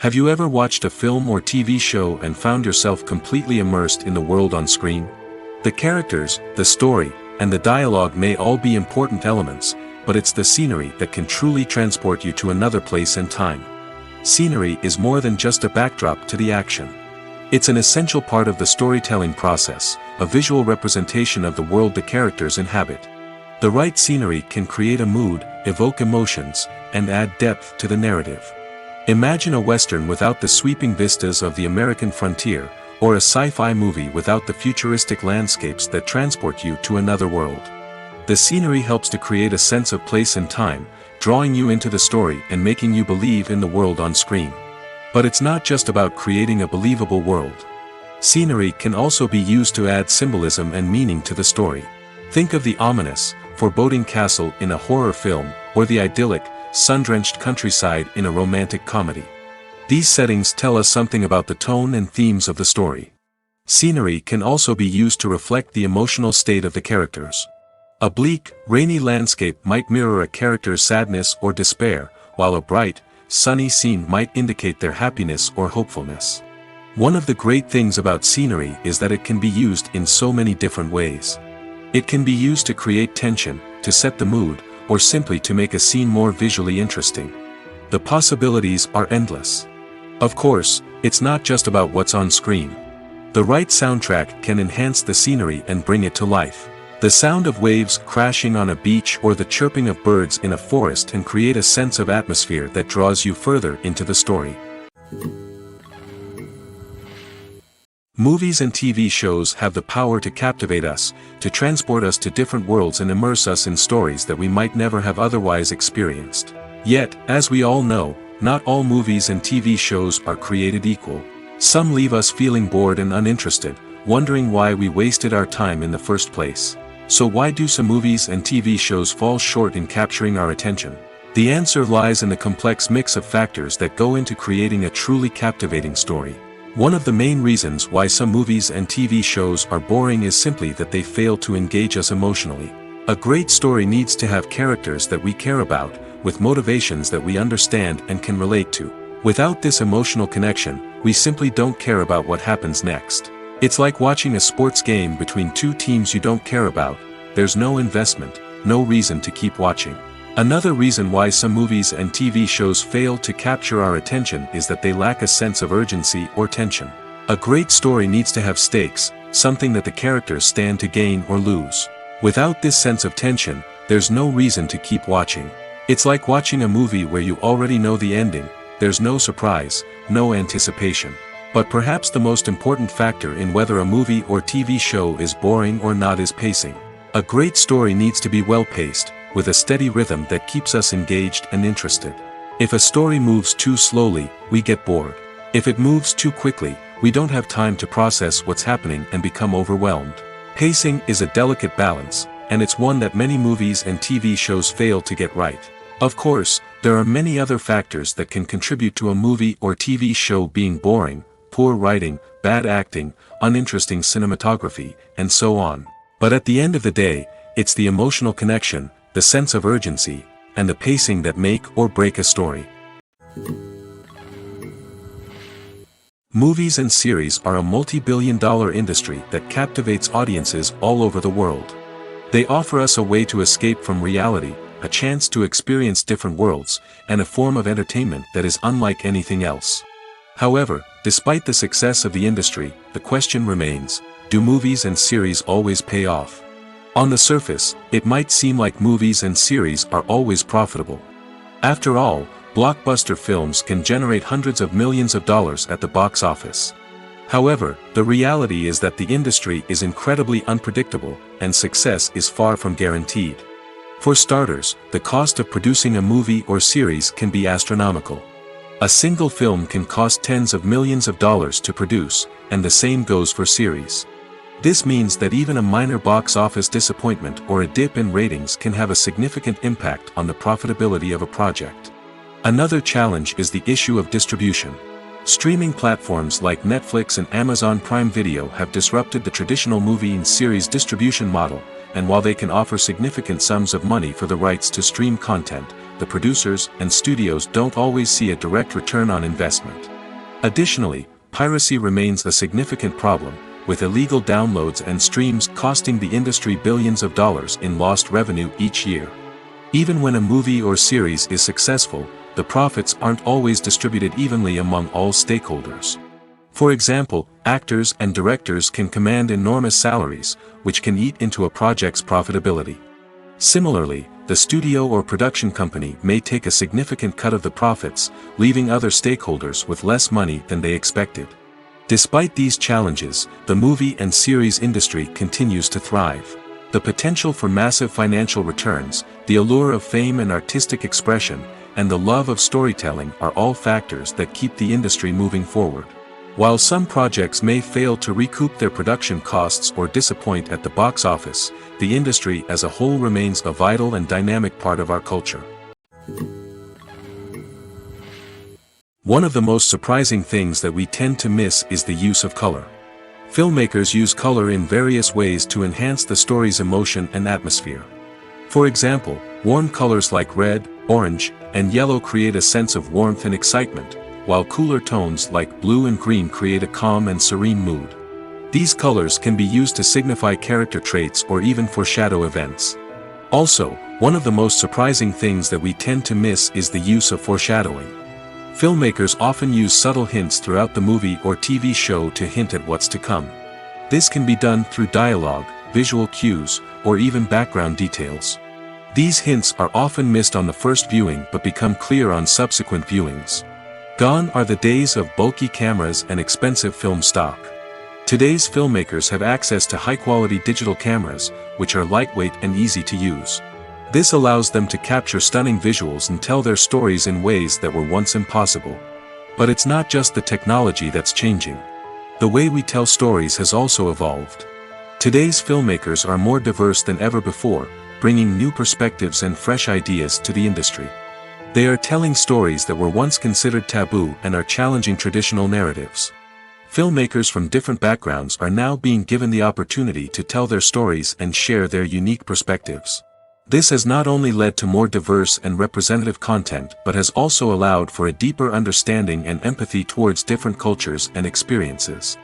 Have you ever watched a film or TV show and found yourself completely immersed in the world on screen? The characters, the story, and the dialogue may all be important elements, but it's the scenery that can truly transport you to another place and time. Scenery is more than just a backdrop to the action. It's an essential part of the storytelling process, a visual representation of the world the characters inhabit. The right scenery can create a mood, evoke emotions, and add depth to the narrative. Imagine a Western without the sweeping vistas of the American frontier, or a sci-fi movie without the futuristic landscapes that transport you to another world. The scenery helps to create a sense of place and time, drawing you into the story and making you believe in the world on screen. But it's not just about creating a believable world. Scenery can also be used to add symbolism and meaning to the story. Think of the ominous, foreboding castle in a horror film, or the idyllic, sun-drenched countryside in a romantic comedy. These settings tell us something about the tone and themes of the story. Scenery can also be used to reflect the emotional state of the characters. A bleak, rainy landscape might mirror a character's sadness or despair, while a bright, sunny scene might indicate their happiness or hopefulness. One of the great things about scenery is that it can be used in so many different ways. It can be used to create tension, to set the mood, or simply to make a scene more visually interesting. The possibilities are endless. Of course, it's not just about what's on screen. The right soundtrack can enhance the scenery and bring it to life. The sound of waves crashing on a beach or the chirping of birds in a forest can create a sense of atmosphere that draws you further into the story. Movies and TV shows have the power to captivate us, to transport us to different worlds and immerse us in stories that we might never have otherwise experienced. Yet, as we all know, not all movies and TV shows are created equal. Some leave us feeling bored and uninterested, wondering why we wasted our time in the first place. So why do some movies and TV shows fall short in capturing our attention? The answer lies in the complex mix of factors that go into creating a truly captivating story. One of the main reasons why some movies and TV shows are boring is simply that they fail to engage us emotionally. A great story needs to have characters that we care about, with motivations that we understand and can relate to. Without this emotional connection, we simply don't care about what happens next. It's like watching a sports game between two teams you don't care about. There's no investment, no reason to keep watching. Another reason why some movies and TV shows fail to capture our attention is that they lack a sense of urgency or tension. A great story needs to have stakes, something that the characters stand to gain or lose. Without this sense of tension, there's no reason to keep watching. It's like watching a movie where you already know the ending. There's no surprise, no anticipation. But perhaps the most important factor in whether a movie or TV show is boring or not is pacing. A great story needs to be well-paced, with a steady rhythm that keeps us engaged and interested. If a story moves too slowly, we get bored. If it moves too quickly, we don't have time to process what's happening and become overwhelmed. Pacing is a delicate balance, and it's one that many movies and TV shows fail to get right. Of course, there are many other factors that can contribute to a movie or TV show being boring: poor writing, bad acting, uninteresting cinematography, and so on. But at the end of the day, it's the emotional connection, the sense of urgency, and the pacing that make or break a story. Movies and series are a multi-billion-dollar industry that captivates audiences all over the world. They offer us a way to escape from reality, a chance to experience different worlds, and a form of entertainment that is unlike anything else. However, despite the success of the industry, the question remains: do movies and series always pay off? On the surface, it might seem like movies and series are always profitable. After all, blockbuster films can generate hundreds of millions of dollars at the box office. However, the reality is that the industry is incredibly unpredictable, and success is far from guaranteed. For starters, the cost of producing a movie or series can be astronomical. A single film can cost tens of millions of dollars to produce, and the same goes for series. This means that even a minor box office disappointment or a dip in ratings can have a significant impact on the profitability of a project. Another challenge is the issue of distribution. Streaming platforms like Netflix and Amazon Prime Video have disrupted the traditional movie and series distribution model, and while they can offer significant sums of money for the rights to stream content, the producers and studios don't always see a direct return on investment. Additionally, piracy remains a significant problem, with illegal downloads and streams costing the industry billions of dollars in lost revenue each year. Even when a movie or series is successful, the profits aren't always distributed evenly among all stakeholders. For example, actors and directors can command enormous salaries, which can eat into a project's profitability. Similarly, the studio or production company may take a significant cut of the profits, leaving other stakeholders with less money than they expected. Despite these challenges, the movie and series industry continues to thrive. The potential for massive financial returns, the allure of fame and artistic expression, and the love of storytelling are all factors that keep the industry moving forward. While some projects may fail to recoup their production costs or disappoint at the box office, the industry as a whole remains a vital and dynamic part of our culture. One of the most surprising things that we tend to miss is the use of color. Filmmakers use color in various ways to enhance the story's emotion and atmosphere. For example, warm colors like red, orange, and yellow create a sense of warmth and excitement, while cooler tones like blue and green create a calm and serene mood. These colors can be used to signify character traits or even foreshadow events. Also, one of the most surprising things that we tend to miss is the use of foreshadowing. Filmmakers often use subtle hints throughout the movie or TV show to hint at what's to come. This can be done through dialogue, visual cues, or even background details. These hints are often missed on the first viewing but become clear on subsequent viewings. Gone are the days of bulky cameras and expensive film stock. Today's filmmakers have access to high-quality digital cameras, which are lightweight and easy to use. This allows them to capture stunning visuals and tell their stories in ways that were once impossible. But it's not just the technology that's changing. The way we tell stories has also evolved. Today's filmmakers are more diverse than ever before, bringing new perspectives and fresh ideas to the industry. They are telling stories that were once considered taboo and are challenging traditional narratives. Filmmakers from different backgrounds are now being given the opportunity to tell their stories and share their unique perspectives. This has not only led to more diverse and representative content but has also allowed for a deeper understanding and empathy towards different cultures and experiences.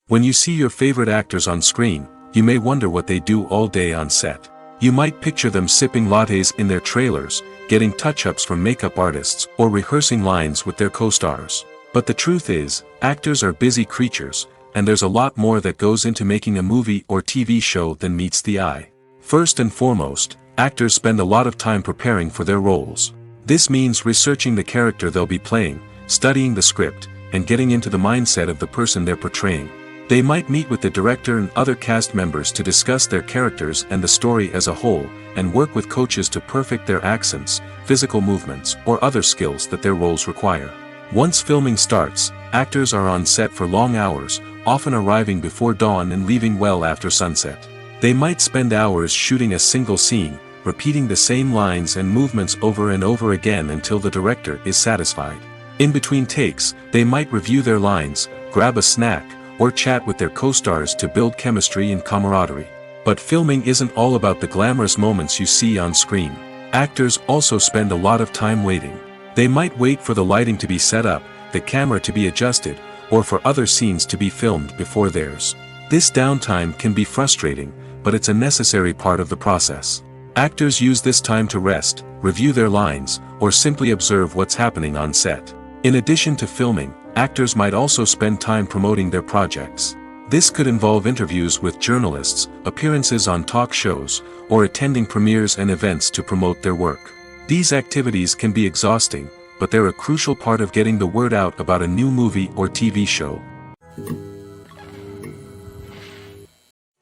When you see your favorite actors on screen, you may wonder what they do all day on set. You might picture them sipping lattes in their trailers, getting touch-ups from makeup artists, or rehearsing lines with their co-stars. But the truth is, actors are busy creatures, and there's a lot more that goes into making a movie or TV show than meets the eye. First and foremost, actors spend a lot of time preparing for their roles. This means researching the character they'll be playing, studying the script, and getting into the mindset of the person they're portraying. They might meet with the director and other cast members to discuss their characters and the story as a whole, and work with coaches to perfect their accents, physical movements, or other skills that their roles require. Once filming starts, actors are on set for long hours, often arriving before dawn and leaving well after sunset. They might spend hours shooting a single scene, repeating the same lines and movements over and over again until the director is satisfied. In between takes, they might review their lines, grab a snack, or chat with their co-stars to build chemistry and camaraderie. But filming isn't all about the glamorous moments you see on screen. Actors also spend a lot of time waiting. They might wait for the lighting to be set up, the camera to be adjusted, or for other scenes to be filmed before theirs. This downtime can be frustrating, but it's a necessary part of the process. Actors use this time to rest, review their lines, or simply observe what's happening on set. In addition to filming, actors might also spend time promoting their projects. This could involve interviews with journalists, appearances on talk shows, or attending premieres and events to promote their work. These activities can be exhausting, but they're a crucial part of getting the word out about a new movie or TV show.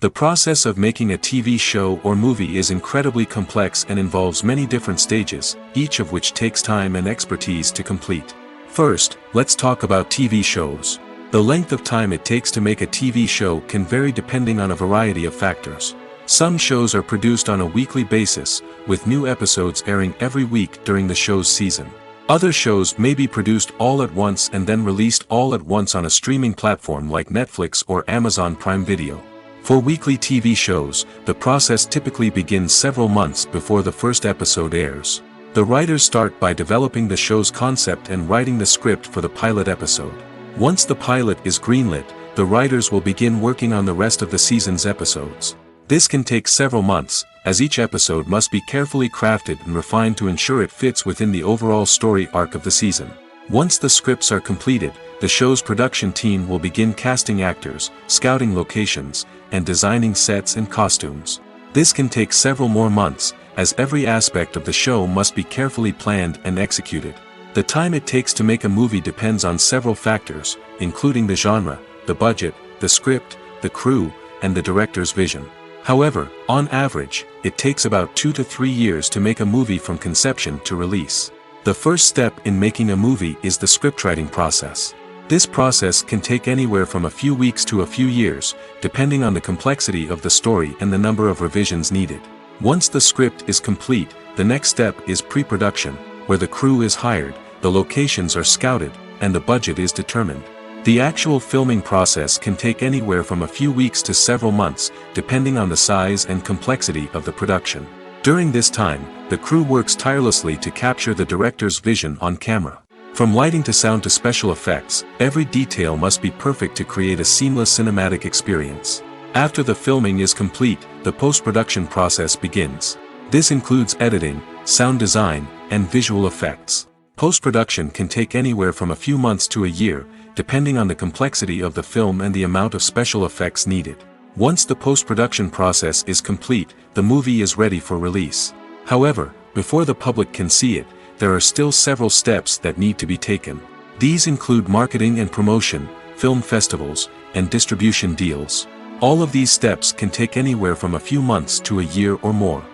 The process of making a TV show or movie is incredibly complex and involves many different stages, each of which takes time and expertise to complete. First, let's talk about TV shows. The length of time it takes to make a TV show can vary depending on a variety of factors. Some shows are produced on a weekly basis, with new episodes airing every week during the show's season. Other shows may be produced all at once and then released all at once on a streaming platform like Netflix or Amazon Prime Video. For weekly TV shows, the process typically begins several months before the first episode airs. The writers start by developing the show's concept and writing the script for the pilot episode. Once the pilot is greenlit, the writers will begin working on the rest of the season's episodes. This can take several months, as each episode must be carefully crafted and refined to ensure it fits within the overall story arc of the season. Once the scripts are completed, the show's production team will begin casting actors, scouting locations, and designing sets and costumes. This can take several more months, as every aspect of the show must be carefully planned and executed. The time it takes to make a movie depends on several factors, including the genre, the budget, the script, the crew, and the director's vision. However, on average, it takes about 2 to 3 years to make a movie from conception to release. The first step in making a movie is the scriptwriting process. This process can take anywhere from a few weeks to a few years, depending on the complexity of the story and the number of revisions needed. Once the script is complete, the next step is pre-production, where the crew is hired, the locations are scouted, and the budget is determined. The actual filming process can take anywhere from a few weeks to several months, depending on the size and complexity of the production. During this time, the crew works tirelessly to capture the director's vision on camera. From lighting to sound to special effects, every detail must be perfect to create a seamless cinematic experience. After the filming is complete, the post-production process begins. This includes editing, sound design, and visual effects. Post-production can take anywhere from a few months to a year, depending on the complexity of the film and the amount of special effects needed. Once the post-production process is complete, the movie is ready for release. However, before the public can see it, there are still several steps that need to be taken. These include marketing and promotion, film festivals, and distribution deals. All of these steps can take anywhere from a few months to a year or more.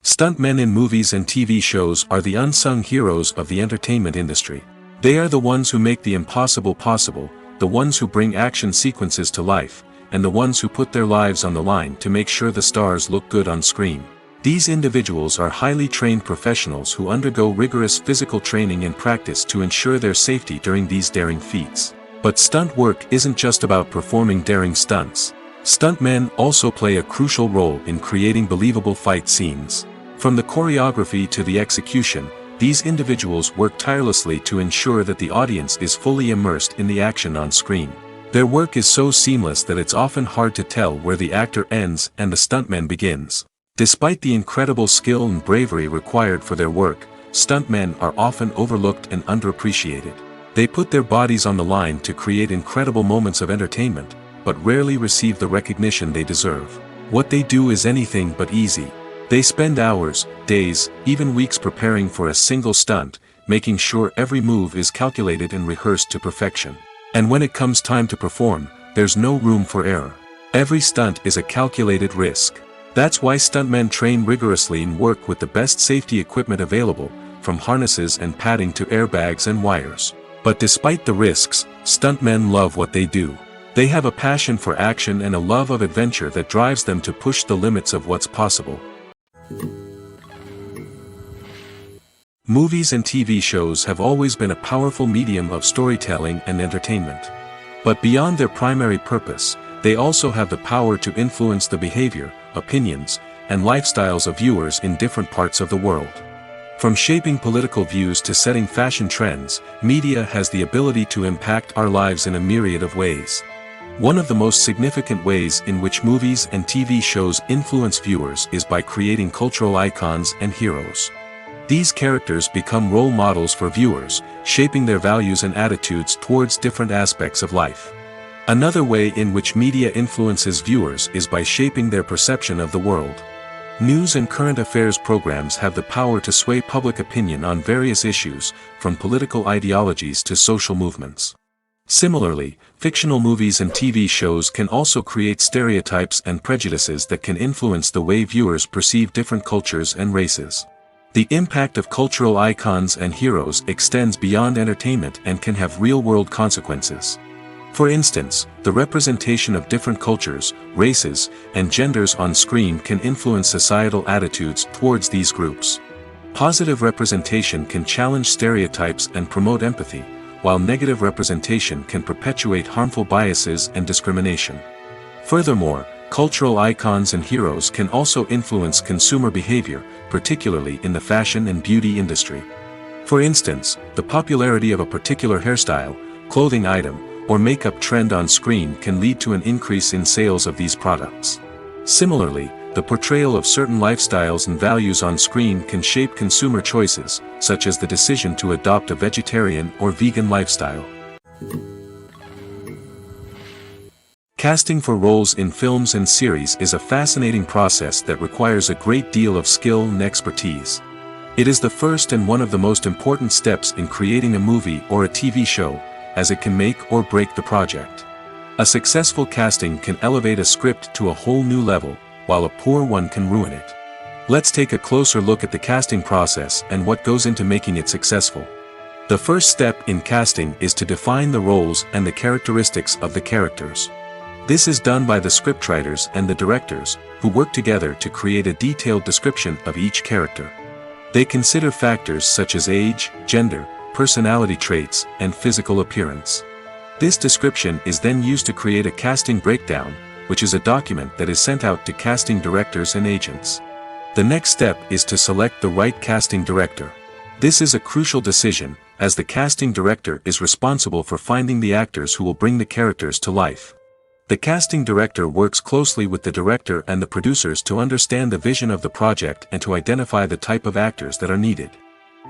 Stuntmen in movies and TV shows are the unsung heroes of the entertainment industry. They are the ones who make the impossible possible, the ones who bring action sequences to life, and the ones who put their lives on the line to make sure the stars look good on screen. These individuals are highly trained professionals who undergo rigorous physical training and practice to ensure their safety during these daring feats. But stunt work isn't just about performing daring stunts. Stuntmen also play a crucial role in creating believable fight scenes. From the choreography to the execution, these individuals work tirelessly to ensure that the audience is fully immersed in the action on screen. Their work is so seamless that it's often hard to tell where the actor ends and the stuntman begins. Despite the incredible skill and bravery required for their work, stuntmen are often overlooked and underappreciated. They put their bodies on the line to create incredible moments of entertainment, but rarely receive the recognition they deserve. What they do is anything but easy. They spend hours, days, even weeks preparing for a single stunt, making sure every move is calculated and rehearsed to perfection. And when it comes time to perform, there's no room for error. Every stunt is a calculated risk. That's why stuntmen train rigorously and work with the best safety equipment available, from harnesses and padding to airbags and wires. But despite the risks, stuntmen love what they do. They have a passion for action and a love of adventure that drives them to push the limits of what's possible. Movies and TV shows have always been a powerful medium of storytelling and entertainment. But beyond their primary purpose, they also have the power to influence the behavior, opinions, and lifestyles of viewers in different parts of the world. From shaping political views to setting fashion trends, media has the ability to impact our lives in a myriad of ways. One of the most significant ways in which movies and TV shows influence viewers is by creating cultural icons and heroes. These characters become role models for viewers, shaping their values and attitudes towards different aspects of life. Another way in which media influences viewers is by shaping their perception of the world. News and current affairs programs have the power to sway public opinion on various issues, from political ideologies to social movements. Similarly, fictional movies and TV shows can also create stereotypes and prejudices that can influence the way viewers perceive different cultures and races. The impact of cultural icons and heroes extends beyond entertainment and can have real-world consequences. For instance, the representation of different cultures, races, and genders on screen can influence societal attitudes towards these groups. Positive representation can challenge stereotypes and promote empathy, while negative representation can perpetuate harmful biases and discrimination. Furthermore, cultural icons and heroes can also influence consumer behavior, particularly in the fashion and beauty industry. For instance, the popularity of a particular hairstyle, clothing item, or makeup trend on screen can lead to an increase in sales of these products. Similarly, the portrayal of certain lifestyles and values on screen can shape consumer choices, such as the decision to adopt a vegetarian or vegan lifestyle. Casting for roles in films and series is a fascinating process that requires a great deal of skill and expertise. It is the first and one of the most important steps in creating a movie or a TV show, as it can make or break the project. A successful casting can elevate a script to a whole new level, while a poor one can ruin it. Let's take a closer look at the casting process and what goes into making it successful. The first step in casting is to define the roles and the characteristics of the characters. This is done by the scriptwriters and the directors, who work together to create a detailed description of each character. They consider factors such as age, gender, personality traits, and physical appearance. This description is then used to create a casting breakdown, which is a document that is sent out to casting directors and agents. The next step is to select the right casting director. This is a crucial decision, as the casting director is responsible for finding the actors who will bring the characters to life. The casting director works closely with the director and the producers to understand the vision of the project and to identify the type of actors that are needed.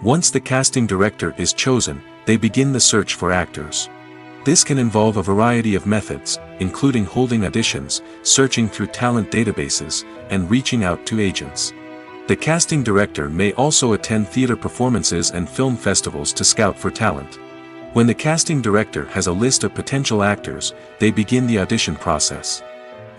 Once the casting director is chosen, they begin the search for actors. This can involve a variety of methods, including holding auditions, searching through talent databases, and reaching out to agents. The casting director may also attend theater performances and film festivals to scout for talent. When the casting director has a list of potential actors, they begin the audition process.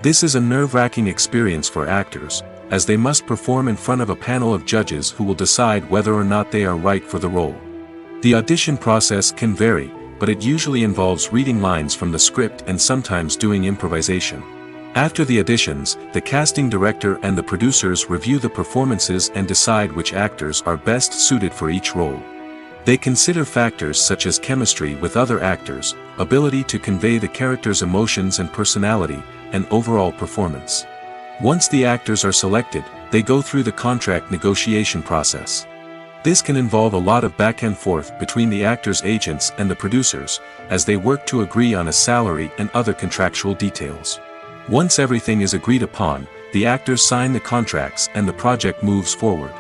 This is a nerve-wracking experience for actors, as they must perform in front of a panel of judges who will decide whether or not they are right for the role. The audition process can vary, but it usually involves reading lines from the script and sometimes doing improvisation. After the auditions, the casting director and the producers review the performances and decide which actors are best suited for each role. They consider factors such as chemistry with other actors, ability to convey the character's emotions and personality, and overall performance. Once the actors are selected, they go through the contract negotiation process. This can involve a lot of back and forth between the actors' agents and the producers, as they work to agree on a salary and other contractual details. Once everything is agreed upon, the actors sign the contracts and the project moves forward.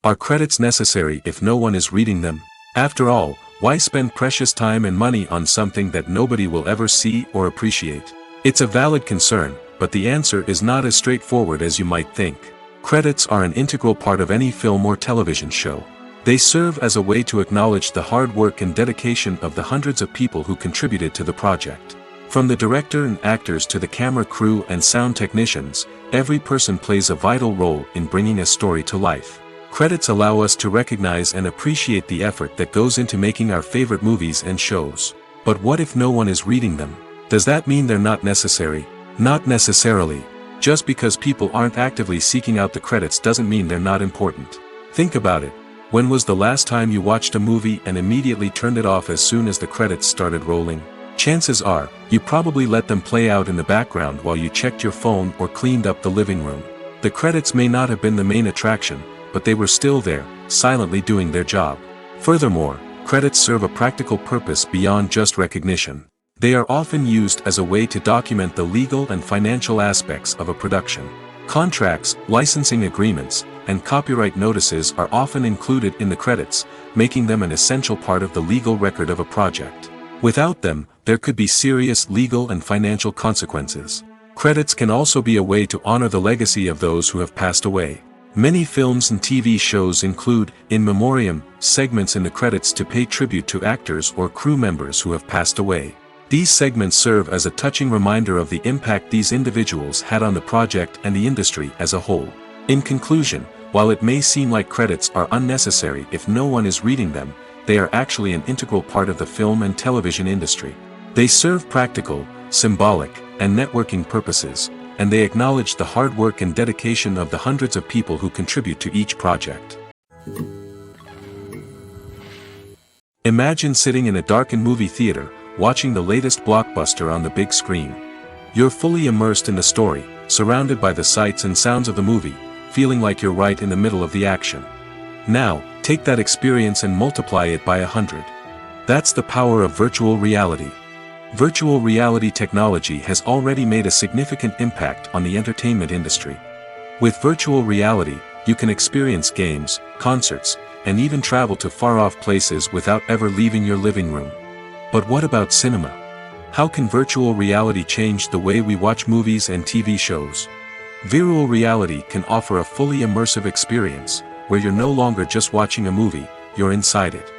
Are credits necessary if no one is reading them? After all, why spend precious time and money on something that nobody will ever see or appreciate? It's a valid concern, but the answer is not as straightforward as you might think. Credits are an integral part of any film or television show. They serve as a way to acknowledge the hard work and dedication of the hundreds of people who contributed to the project. From the director and actors to the camera crew and sound technicians, every person plays a vital role in bringing a story to life. Credits allow us to recognize and appreciate the effort that goes into making our favorite movies and shows. But what if no one is reading them? Does that mean they're not necessary? Not necessarily. Just because people aren't actively seeking out the credits doesn't mean they're not important. Think about it. When was the last time you watched a movie and immediately turned it off as soon as the credits started rolling? Chances are, you probably let them play out in the background while you checked your phone or cleaned up the living room. The credits may not have been the main attraction, but they were still there, silently doing their job. Furthermore, credits serve a practical purpose beyond just recognition. They are often used as a way to document the legal and financial aspects of a production. Contracts, licensing agreements, and copyright notices are often included in the credits, making them an essential part of the legal record of a project. Without them, there could be serious legal and financial consequences. Credits can also be a way to honor the legacy of those who have passed away. Many films and TV shows include, in memoriam, segments in the credits to pay tribute to actors or crew members who have passed away. These segments serve as a touching reminder of the impact these individuals had on the project and the industry as a whole. In conclusion, while it may seem like credits are unnecessary if no one is reading them, they are actually an integral part of the film and television industry. They serve practical, symbolic, and networking purposes, and they acknowledge the hard work and dedication of the hundreds of people who contribute to each project. Imagine sitting in a darkened movie theater, watching the latest blockbuster on the big screen. You're fully immersed in the story, surrounded by the sights and sounds of the movie, feeling like you're right in the middle of the action. Now, take that experience and multiply it by 100. That's the power of virtual reality. Virtual reality technology has already made a significant impact on the entertainment industry. With virtual reality, you can experience games, concerts, and even travel to far-off places without ever leaving your living room. But what about cinema? How can virtual reality change the way we watch movies and TV shows? Virtual reality can offer a fully immersive experience, where you're no longer just watching a movie, you're inside it.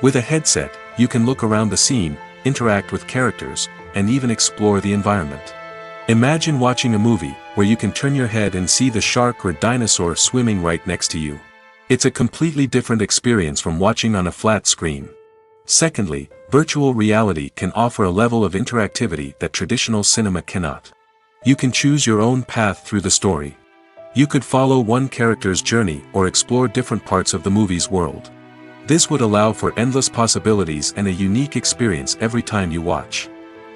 With a headset, you can look around the scene, interact with characters, and even explore the environment. Imagine watching a movie where you can turn your head and see the shark or dinosaur swimming right next to you. It's a completely different experience from watching on a flat screen. Secondly, virtual reality can offer a level of interactivity that traditional cinema cannot. You can choose your own path through the story. You could follow one character's journey or explore different parts of the movie's world. This would allow for endless possibilities and a unique experience every time you watch.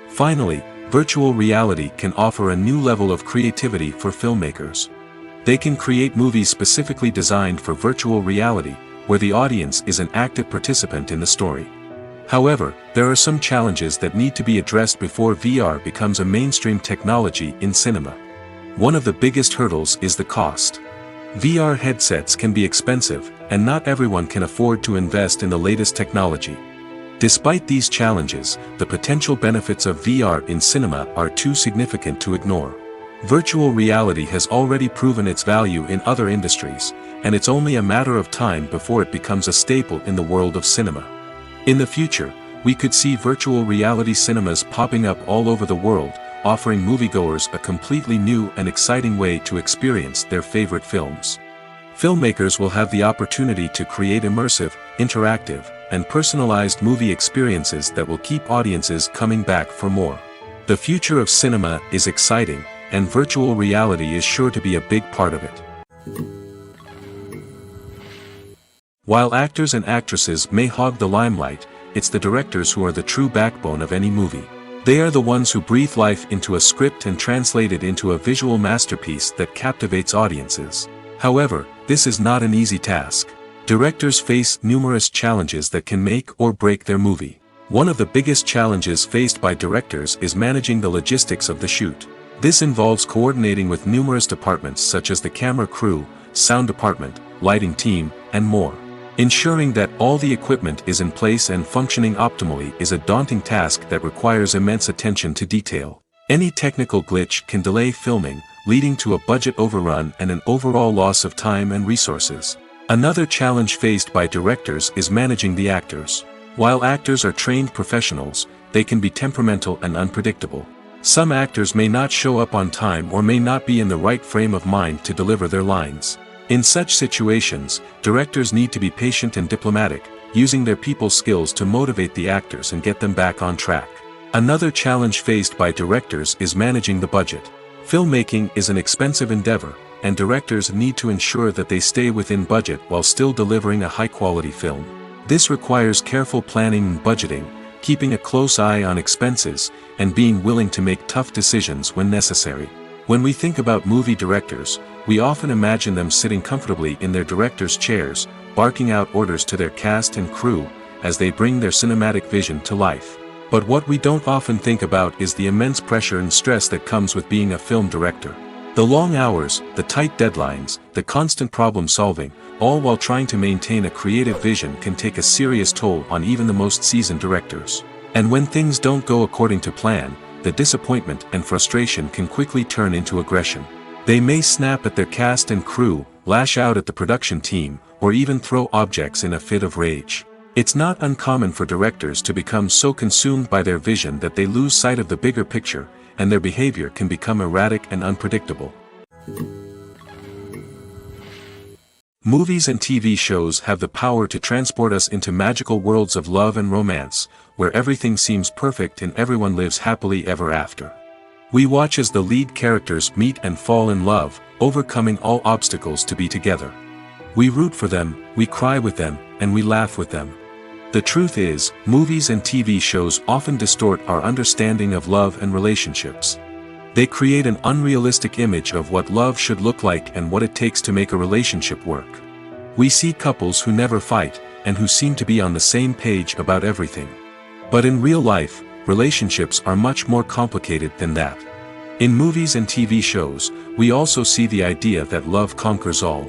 Finally, virtual reality can offer a new level of creativity for filmmakers. They can create movies specifically designed for virtual reality, where the audience is an active participant in the story. However, there are some challenges that need to be addressed before VR becomes a mainstream technology in cinema. One of the biggest hurdles is the cost. VR headsets can be expensive, and not everyone can afford to invest in the latest technology. Despite these challenges, the potential benefits of VR in cinema are too significant to ignore. Virtual reality has already proven its value in other industries, and it's only a matter of time before it becomes a staple in the world of cinema. In the future, we could see virtual reality cinemas popping up all over the world, offering moviegoers a completely new and exciting way to experience their favorite films. Filmmakers will have the opportunity to create immersive, interactive, and personalized movie experiences that will keep audiences coming back for more. The future of cinema is exciting, and virtual reality is sure to be a big part of it. While actors and actresses may hog the limelight, it's the directors who are the true backbone of any movie. They are the ones who breathe life into a script and translate it into a visual masterpiece that captivates audiences. However, this is not an easy task. Directors face numerous challenges that can make or break their movie. One of the biggest challenges faced by directors is managing the logistics of the shoot. This involves coordinating with numerous departments such as the camera crew, sound department, lighting team, and more. Ensuring that all the equipment is in place and functioning optimally is a daunting task that requires immense attention to detail. Any technical glitch can delay filming, leading to a budget overrun and an overall loss of time and resources. Another challenge faced by directors is managing the actors. While actors are trained professionals, they can be temperamental and unpredictable. Some actors may not show up on time or may not be in the right frame of mind to deliver their lines. In such situations, directors need to be patient and diplomatic, using their people skills to motivate the actors and get them back on track. Another challenge faced by directors is managing the budget. Filmmaking is an expensive endeavor, and directors need to ensure that they stay within budget while still delivering a high-quality film. This requires careful planning and budgeting, keeping a close eye on expenses, and being willing to make tough decisions when necessary. When we think about movie directors, we often imagine them sitting comfortably in their director's chairs, barking out orders to their cast and crew, as they bring their cinematic vision to life. But what we don't often think about is the immense pressure and stress that comes with being a film director. The long hours, the tight deadlines, the constant problem solving, all while trying to maintain a creative vision can take a serious toll on even the most seasoned directors. And when things don't go according to plan, the disappointment and frustration can quickly turn into aggression. They may snap at their cast and crew, lash out at the production team, or even throw objects in a fit of rage. It's not uncommon for directors to become so consumed by their vision that they lose sight of the bigger picture, and their behavior can become erratic and unpredictable. Movies and TV shows have the power to transport us into magical worlds of love and romance, where everything seems perfect and everyone lives happily ever after. We watch as the lead characters meet and fall in love, overcoming all obstacles to be together. We root for them, we cry with them, and we laugh with them. The truth is, movies and TV shows often distort our understanding of love and relationships. They create an unrealistic image of what love should look like and what it takes to make a relationship work. We see couples who never fight, and who seem to be on the same page about everything. But in real life, relationships are much more complicated than that. In movies and TV shows, we also see the idea that love conquers all.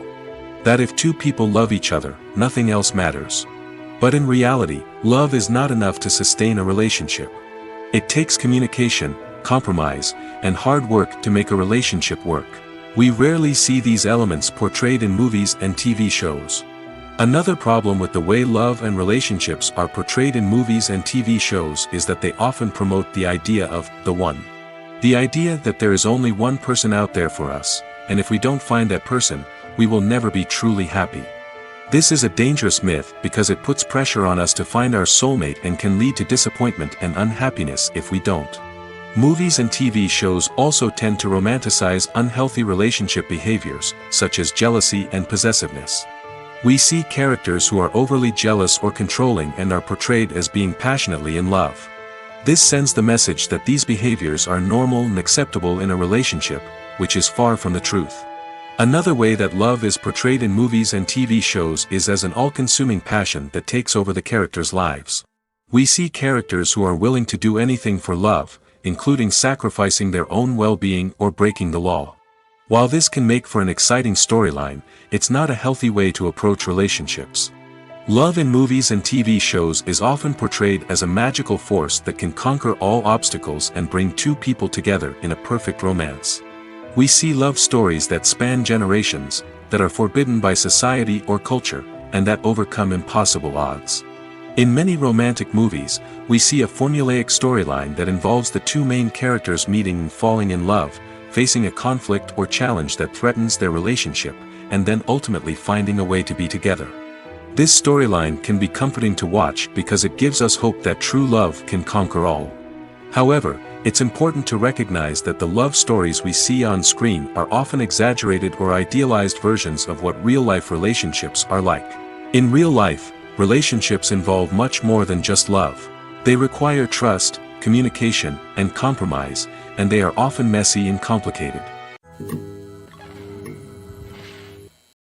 That if two people love each other, nothing else matters. But in reality, love is not enough to sustain a relationship. It takes communication, compromise, and hard work to make a relationship work. We rarely see these elements portrayed in movies and TV shows. Another problem with the way love and relationships are portrayed in movies and TV shows is that they often promote the idea of the one. The idea that there is only one person out there for us, and if we don't find that person, we will never be truly happy. This is a dangerous myth because it puts pressure on us to find our soulmate and can lead to disappointment and unhappiness if we don't. Movies and TV shows also tend to romanticize unhealthy relationship behaviors, such as jealousy and possessiveness. We see characters who are overly jealous or controlling and are portrayed as being passionately in love. This sends the message that these behaviors are normal and acceptable in a relationship, which is far from the truth. Another way that love is portrayed in movies and TV shows is as an all-consuming passion that takes over the characters' lives. We see characters who are willing to do anything for love, including sacrificing their own well-being or breaking the law. While this can make for an exciting storyline, it's not a healthy way to approach relationships. Love in movies and TV shows is often portrayed as a magical force that can conquer all obstacles and bring two people together in a perfect romance. We see love stories that span generations, that are forbidden by society or culture, and that overcome impossible odds. In many romantic movies, we see a formulaic storyline that involves the two main characters meeting and falling in love, facing a conflict or challenge that threatens their relationship, and then ultimately finding a way to be together. This storyline can be comforting to watch because it gives us hope that true love can conquer all. However, it's important to recognize that the love stories we see on screen are often exaggerated or idealized versions of what real-life relationships are like. In real life, relationships involve much more than just love. They require trust, communication, and compromise, and they are often messy and complicated.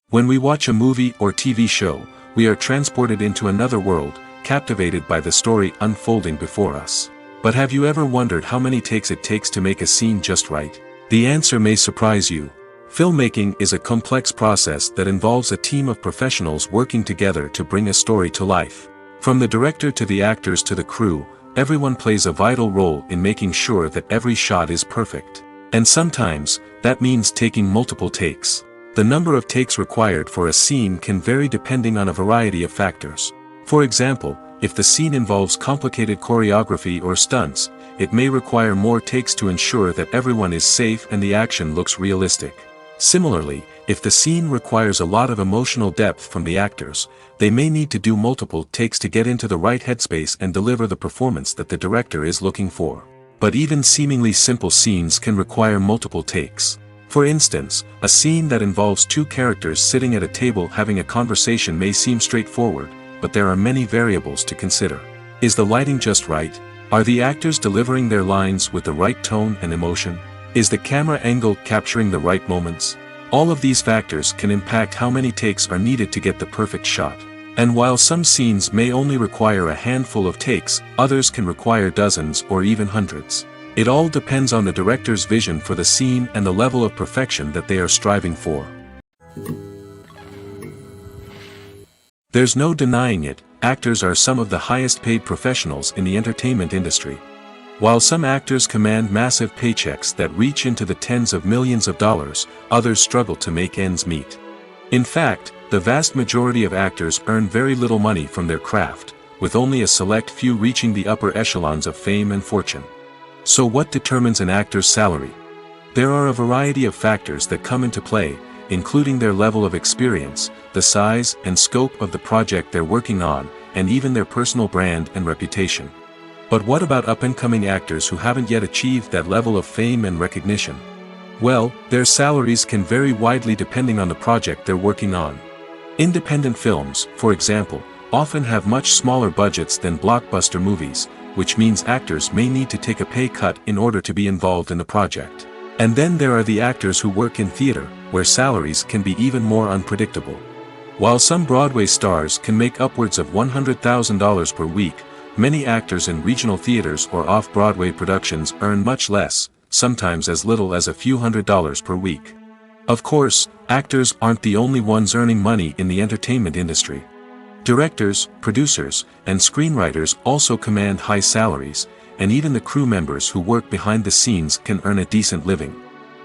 When we watch a movie or TV show, we are transported into another world, captivated by the story unfolding before us. But have you ever wondered how many takes it takes to make a scene just right? The answer may surprise you. Filmmaking is a complex process that involves a team of professionals working together to bring a story to life. From the director to the actors to the crew, everyone plays a vital role in making sure that every shot is perfect. And sometimes, that means taking multiple takes. The number of takes required for a scene can vary depending on a variety of factors. For example, if the scene involves complicated choreography or stunts, it may require more takes to ensure that everyone is safe and the action looks realistic. Similarly, if the scene requires a lot of emotional depth from the actors, they may need to do multiple takes to get into the right headspace and deliver the performance that the director is looking for. But even seemingly simple scenes can require multiple takes. For instance, a scene that involves two characters sitting at a table having a conversation may seem straightforward, but there are many variables to consider. Is the lighting just right? Are the actors delivering their lines with the right tone and emotion? Is the camera angle capturing the right moments? All of these factors can impact how many takes are needed to get the perfect shot. And while some scenes may only require a handful of takes, others can require dozens or even hundreds. It all depends on the director's vision for the scene and the level of perfection that they are striving for. There's no denying it, actors are some of the highest paid professionals in the entertainment industry. While some actors command massive paychecks that reach into the tens of millions of dollars, others struggle to make ends meet. In fact, the vast majority of actors earn very little money from their craft, with only a select few reaching the upper echelons of fame and fortune. So what determines an actor's salary? There are a variety of factors that come into play, including their level of experience, the size and scope of the project they're working on, and even their personal brand and reputation. But what about up-and-coming actors who haven't yet achieved that level of fame and recognition? Well, their salaries can vary widely depending on the project they're working on. Independent films, for example, often have much smaller budgets than blockbuster movies, which means actors may need to take a pay cut in order to be involved in the project. And then there are the actors who work in theater, where salaries can be even more unpredictable. While some Broadway stars can make upwards of $100,000 per week, many actors in regional theaters or off-Broadway productions earn much less, sometimes as little as a few $100s per week. Of course, actors aren't the only ones earning money in the entertainment industry. Directors, producers, and screenwriters also command high salaries, and even the crew members who work behind the scenes can earn a decent living.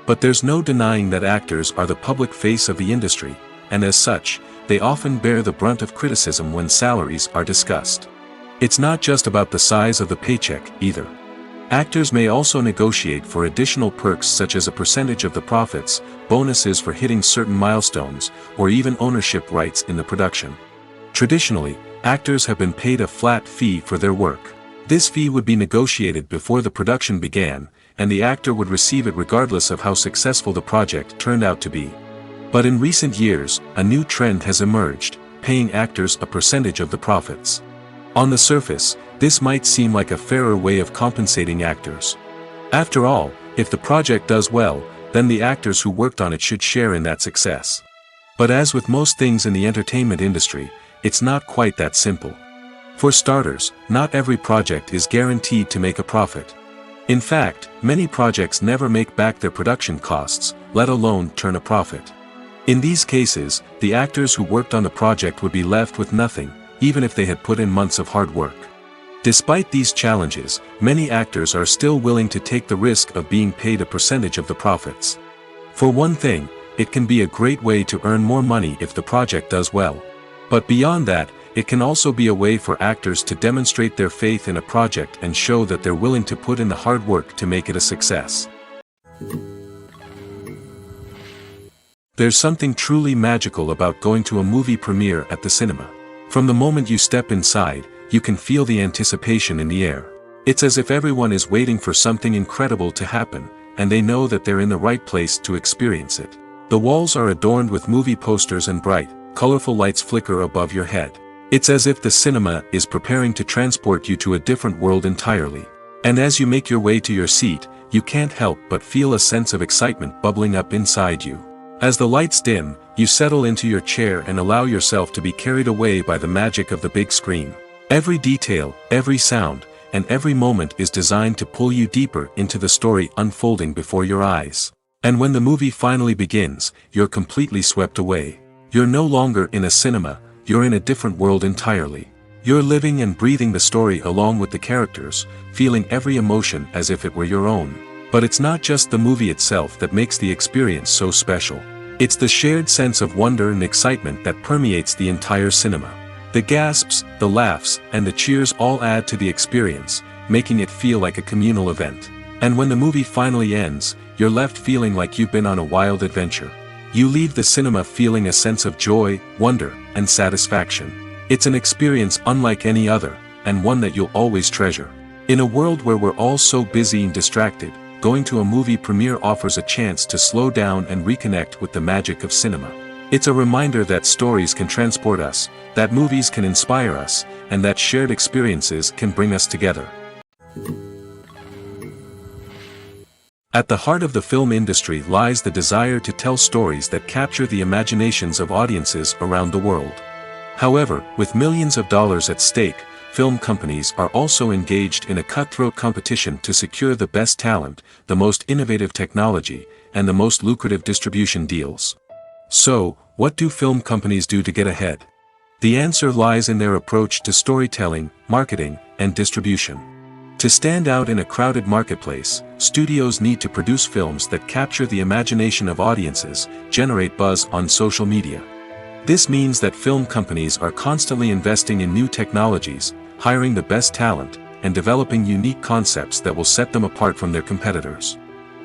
But there's no denying that actors are the public face of the industry, and as such, they often bear the brunt of criticism when salaries are discussed. It's not just about the size of the paycheck, either. Actors may also negotiate for additional perks such as a percentage of the profits, bonuses for hitting certain milestones, or even ownership rights in the production. Traditionally, actors have been paid a flat fee for their work. This fee would be negotiated before the production began, and the actor would receive it regardless of how successful the project turned out to be. But in recent years, a new trend has emerged, paying actors a percentage of the profits. On the surface, this might seem like a fairer way of compensating actors. After all, if the project does well, then the actors who worked on it should share in that success. But as with most things in the entertainment industry, it's not quite that simple. For starters, not every project is guaranteed to make a profit. In fact, many projects never make back their production costs, let alone turn a profit. In these cases, the actors who worked on the project would be left with nothing, even if they had put in months of hard work. Despite these challenges, many actors are still willing to take the risk of being paid a percentage of the profits. For one thing, it can be a great way to earn more money if the project does well. But beyond that, it can also be a way for actors to demonstrate their faith in a project and show that they're willing to put in the hard work to make it a success. There's something truly magical about going to a movie premiere at the cinema. From the moment you step inside, you can feel the anticipation in the air. It's as if everyone is waiting for something incredible to happen, and they know that they're in the right place to experience it. The walls are adorned with movie posters and bright, colorful lights flicker above your head. It's as if the cinema is preparing to transport you to a different world entirely. And as you make your way to your seat, you can't help but feel a sense of excitement bubbling up inside you. As the lights dim, you settle into your chair and allow yourself to be carried away by the magic of the big screen. Every detail, every sound, and every moment is designed to pull you deeper into the story unfolding before your eyes. And when the movie finally begins, you're completely swept away. You're no longer in a cinema, you're in a different world entirely. You're living and breathing the story along with the characters, feeling every emotion as if it were your own. But it's not just the movie itself that makes the experience so special. It's the shared sense of wonder and excitement that permeates the entire cinema. The gasps, the laughs, and the cheers all add to the experience, making it feel like a communal event. And when the movie finally ends, you're left feeling like you've been on a wild adventure. You leave the cinema feeling a sense of joy, wonder, and satisfaction. It's an experience unlike any other, and one that you'll always treasure. In a world where we're all so busy and distracted, going to a movie premiere offers a chance to slow down and reconnect with the magic of cinema. It's a reminder that stories can transport us, that movies can inspire us, and that shared experiences can bring us together. At the heart of the film industry lies the desire to tell stories that capture the imaginations of audiences around the world. However, with millions of dollars at stake, film companies are also engaged in a cutthroat competition to secure the best talent, the most innovative technology, and the most lucrative distribution deals. So, what do film companies do to get ahead? The answer lies in their approach to storytelling, marketing, and distribution. To stand out in a crowded marketplace, studios need to produce films that capture the imagination of audiences, generate buzz on social media. This means that film companies are constantly investing in new technologies, hiring the best talent, and developing unique concepts that will set them apart from their competitors.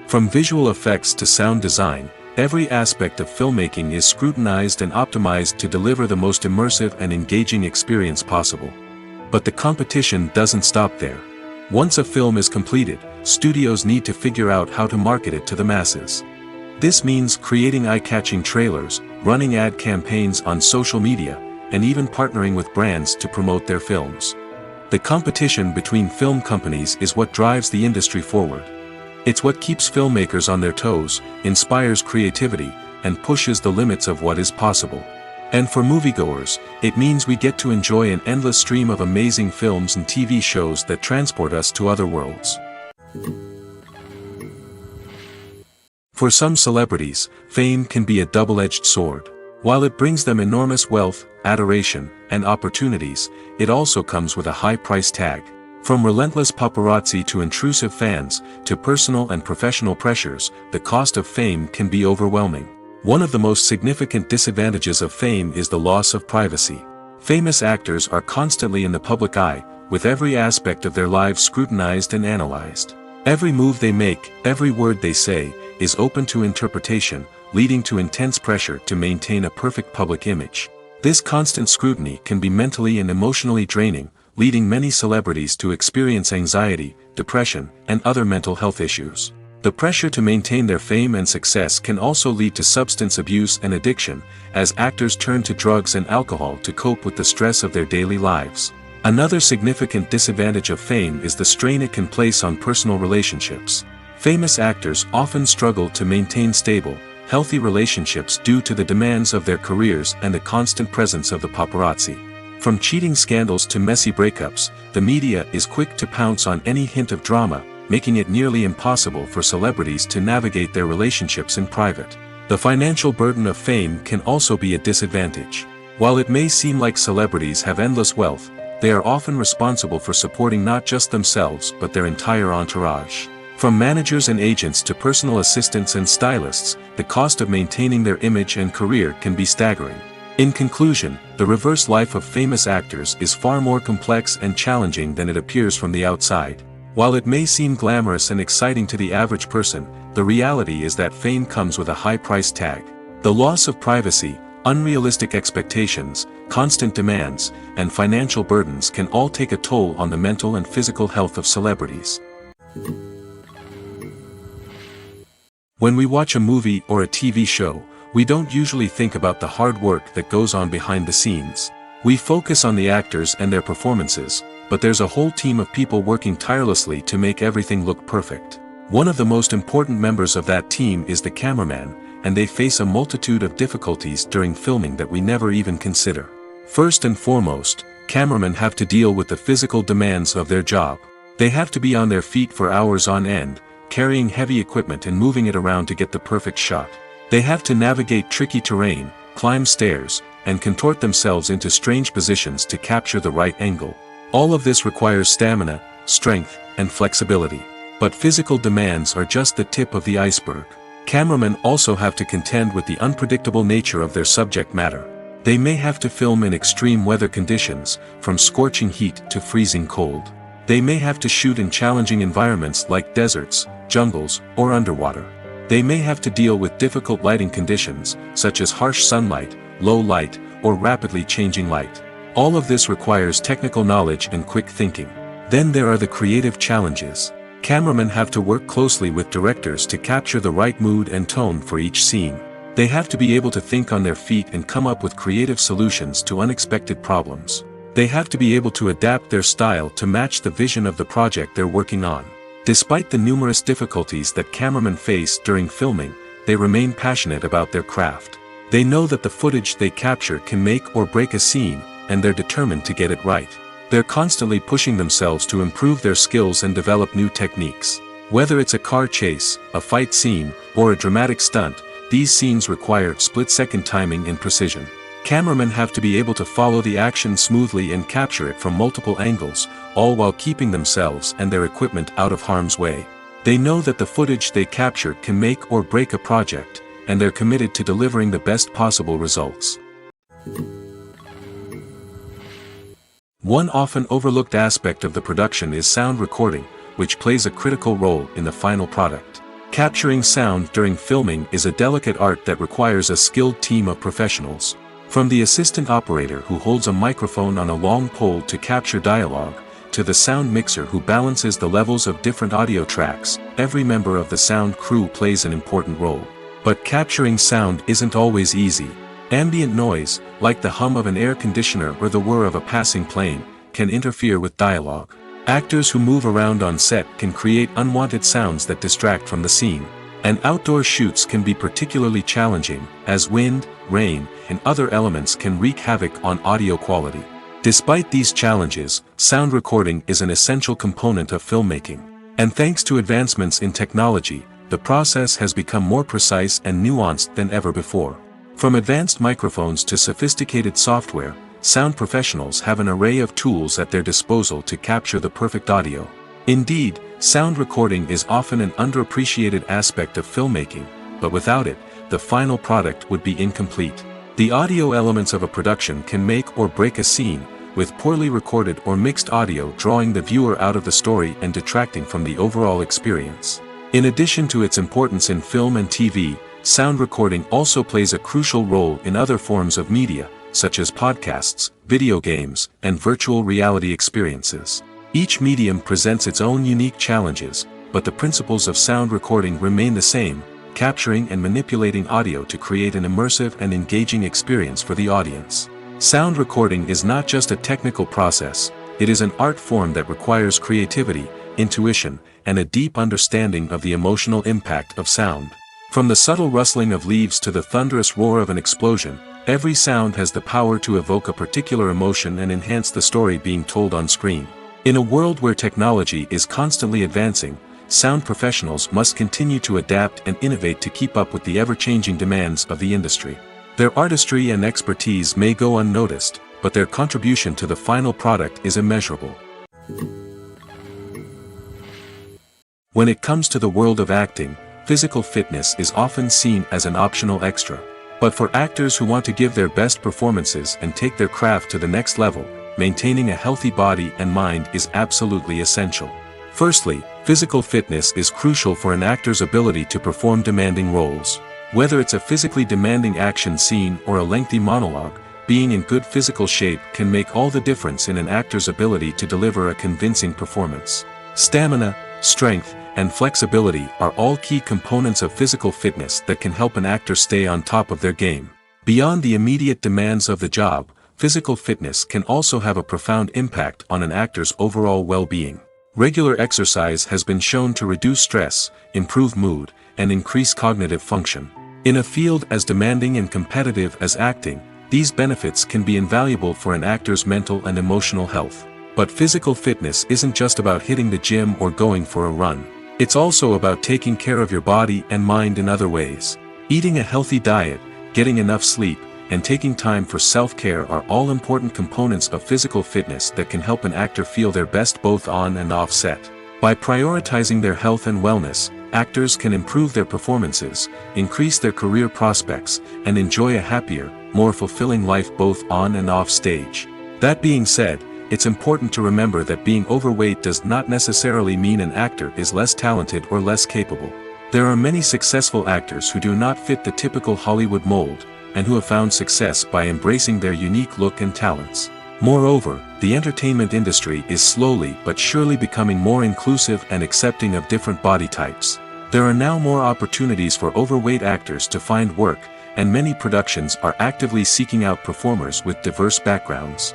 From visual effects to sound design, every aspect of filmmaking is scrutinized and optimized to deliver the most immersive and engaging experience possible. But the competition doesn't stop there. Once a film is completed, studios need to figure out how to market it to the masses. This means creating eye-catching trailers, running ad campaigns on social media, and even partnering with brands to promote their films. The competition between film companies is what drives the industry forward. It's what keeps filmmakers on their toes, inspires creativity, and pushes the limits of what is possible. And for moviegoers, it means we get to enjoy an endless stream of amazing films and TV shows that transport us to other worlds. For some celebrities, fame can be a double-edged sword. While it brings them enormous wealth, adoration, and opportunities, it also comes with a high price tag. From relentless paparazzi to intrusive fans, to personal and professional pressures, the cost of fame can be overwhelming. One of the most significant disadvantages of fame is the loss of privacy. Famous actors are constantly in the public eye, with every aspect of their lives scrutinized and analyzed. Every move they make, every word they say, is open to interpretation, leading to intense pressure to maintain a perfect public image. This constant scrutiny can be mentally and emotionally draining, leading many celebrities to experience anxiety, depression, and other mental health issues. The pressure to maintain their fame and success can also lead to substance abuse and addiction, as actors turn to drugs and alcohol to cope with the stress of their daily lives. Another significant disadvantage of fame is the strain it can place on personal relationships. Famous actors often struggle to maintain stable, healthy relationships due to the demands of their careers and the constant presence of the paparazzi. From cheating scandals to messy breakups, the media is quick to pounce on any hint of drama, making it nearly impossible for celebrities to navigate their relationships in private. The financial burden of fame can also be a disadvantage. While it may seem like celebrities have endless wealth, they are often responsible for supporting not just themselves but their entire entourage. From managers and agents to personal assistants and stylists, the cost of maintaining their image and career can be staggering. In conclusion, the reverse life of famous actors is far more complex and challenging than it appears from the outside. While it may seem glamorous and exciting to the average person, the reality is that fame comes with a high price tag. The loss of privacy, unrealistic expectations, constant demands, and financial burdens can all take a toll on the mental and physical health of celebrities. When we watch a movie or a TV show, we don't usually think about the hard work that goes on behind the scenes. We focus on the actors and their performances, but there's a whole team of people working tirelessly to make everything look perfect. One of the most important members of that team is the cameraman, and they face a multitude of difficulties during filming that we never even consider. First and foremost, cameramen have to deal with the physical demands of their job. They have to be on their feet for hours on end, carrying heavy equipment and moving it around to get the perfect shot. They have to navigate tricky terrain, climb stairs, and contort themselves into strange positions to capture the right angle. All of this requires stamina, strength, and flexibility. But physical demands are just the tip of the iceberg. Cameramen also have to contend with the unpredictable nature of their subject matter. They may have to film in extreme weather conditions, from scorching heat to freezing cold. They may have to shoot in challenging environments like deserts, jungles, or underwater. They may have to deal with difficult lighting conditions, such as harsh sunlight, low light, or rapidly changing light. All of this requires technical knowledge and quick thinking. Then there are the creative challenges. Cameramen have to work closely with directors to capture the right mood and tone for each scene. They have to be able to think on their feet and come up with creative solutions to unexpected problems. They have to be able to adapt their style to match the vision of the project they're working on. Despite the numerous difficulties that cameramen face during filming, they remain passionate about their craft. They know that the footage they capture can make or break a scene, and they're determined to get it right. They're constantly pushing themselves to improve their skills and develop new techniques. Whether it's a car chase, a fight scene, or a dramatic stunt, these scenes require split-second timing and precision. Cameramen have to be able to follow the action smoothly and capture it from multiple angles, all while keeping themselves and their equipment out of harm's way. They know that the footage they capture can make or break a project, and they're committed to delivering the best possible results. One often overlooked aspect of the production is sound recording, which plays a critical role in the final product. Capturing sound during filming is a delicate art that requires a skilled team of professionals. From the assistant operator who holds a microphone on a long pole to capture dialogue, to the sound mixer who balances the levels of different audio tracks, every member of the sound crew plays an important role. But capturing sound isn't always easy. Ambient noise, like the hum of an air conditioner or the whir of a passing plane, can interfere with dialogue. Actors who move around on set can create unwanted sounds that distract from the scene. And outdoor shoots can be particularly challenging, as wind, rain, and other elements can wreak havoc on audio quality. Despite these challenges, sound recording is an essential component of filmmaking. And thanks to advancements in technology, the process has become more precise and nuanced than ever before. From advanced microphones to sophisticated software, sound professionals have an array of tools at their disposal to capture the perfect audio. Indeed, sound recording is often an underappreciated aspect of filmmaking, but without it, the final product would be incomplete. The audio elements of a production can make or break a scene, with poorly recorded or mixed audio drawing the viewer out of the story and detracting from the overall experience. In addition to its importance in film and TV, sound recording also plays a crucial role in other forms of media, such as podcasts, video games, and virtual reality experiences. Each medium presents its own unique challenges, but the principles of sound recording remain the same, capturing and manipulating audio to create an immersive and engaging experience for the audience. Sound recording is not just a technical process, it is an art form that requires creativity, intuition, and a deep understanding of the emotional impact of sound. From the subtle rustling of leaves to the thunderous roar of an explosion, Every sound has the power to evoke a particular emotion and enhance the story being told on screen. In a world where technology is constantly advancing, sound professionals must continue to adapt and innovate to keep up with the ever-changing demands of the industry. Their artistry and expertise may go unnoticed, but their contribution to the final product is immeasurable. When it comes to the world of acting, physical fitness is often seen as an optional extra. But for actors who want to give their best performances and take their craft to the next level, maintaining a healthy body and mind is absolutely essential. Firstly, physical fitness is crucial for an actor's ability to perform demanding roles. Whether it's a physically demanding action scene or a lengthy monologue, being in good physical shape can make all the difference in an actor's ability to deliver a convincing performance. Stamina, strength, and flexibility are all key components of physical fitness that can help an actor stay on top of their game. Beyond the immediate demands of the job, physical fitness can also have a profound impact on an actor's overall well-being. Regular exercise has been shown to reduce stress, improve mood, and increase cognitive function. In a field as demanding and competitive as acting, these benefits can be invaluable for an actor's mental and emotional health. But physical fitness isn't just about hitting the gym or going for a run. It's also about taking care of your body and mind in other ways. Eating a healthy diet, getting enough sleep, and taking time for self-care are all important components of physical fitness that can help an actor feel their best both on and off set. By prioritizing their health and wellness, actors can improve their performances, increase their career prospects, and enjoy a happier, more fulfilling life both on and off stage. That being said, it's important to remember that being overweight does not necessarily mean an actor is less talented or less capable. There are many successful actors who do not fit the typical Hollywood mold, and who have found success by embracing their unique look and talents. Moreover, the entertainment industry is slowly but surely becoming more inclusive and accepting of different body types. There are now more opportunities for overweight actors to find work, and many productions are actively seeking out performers with diverse backgrounds.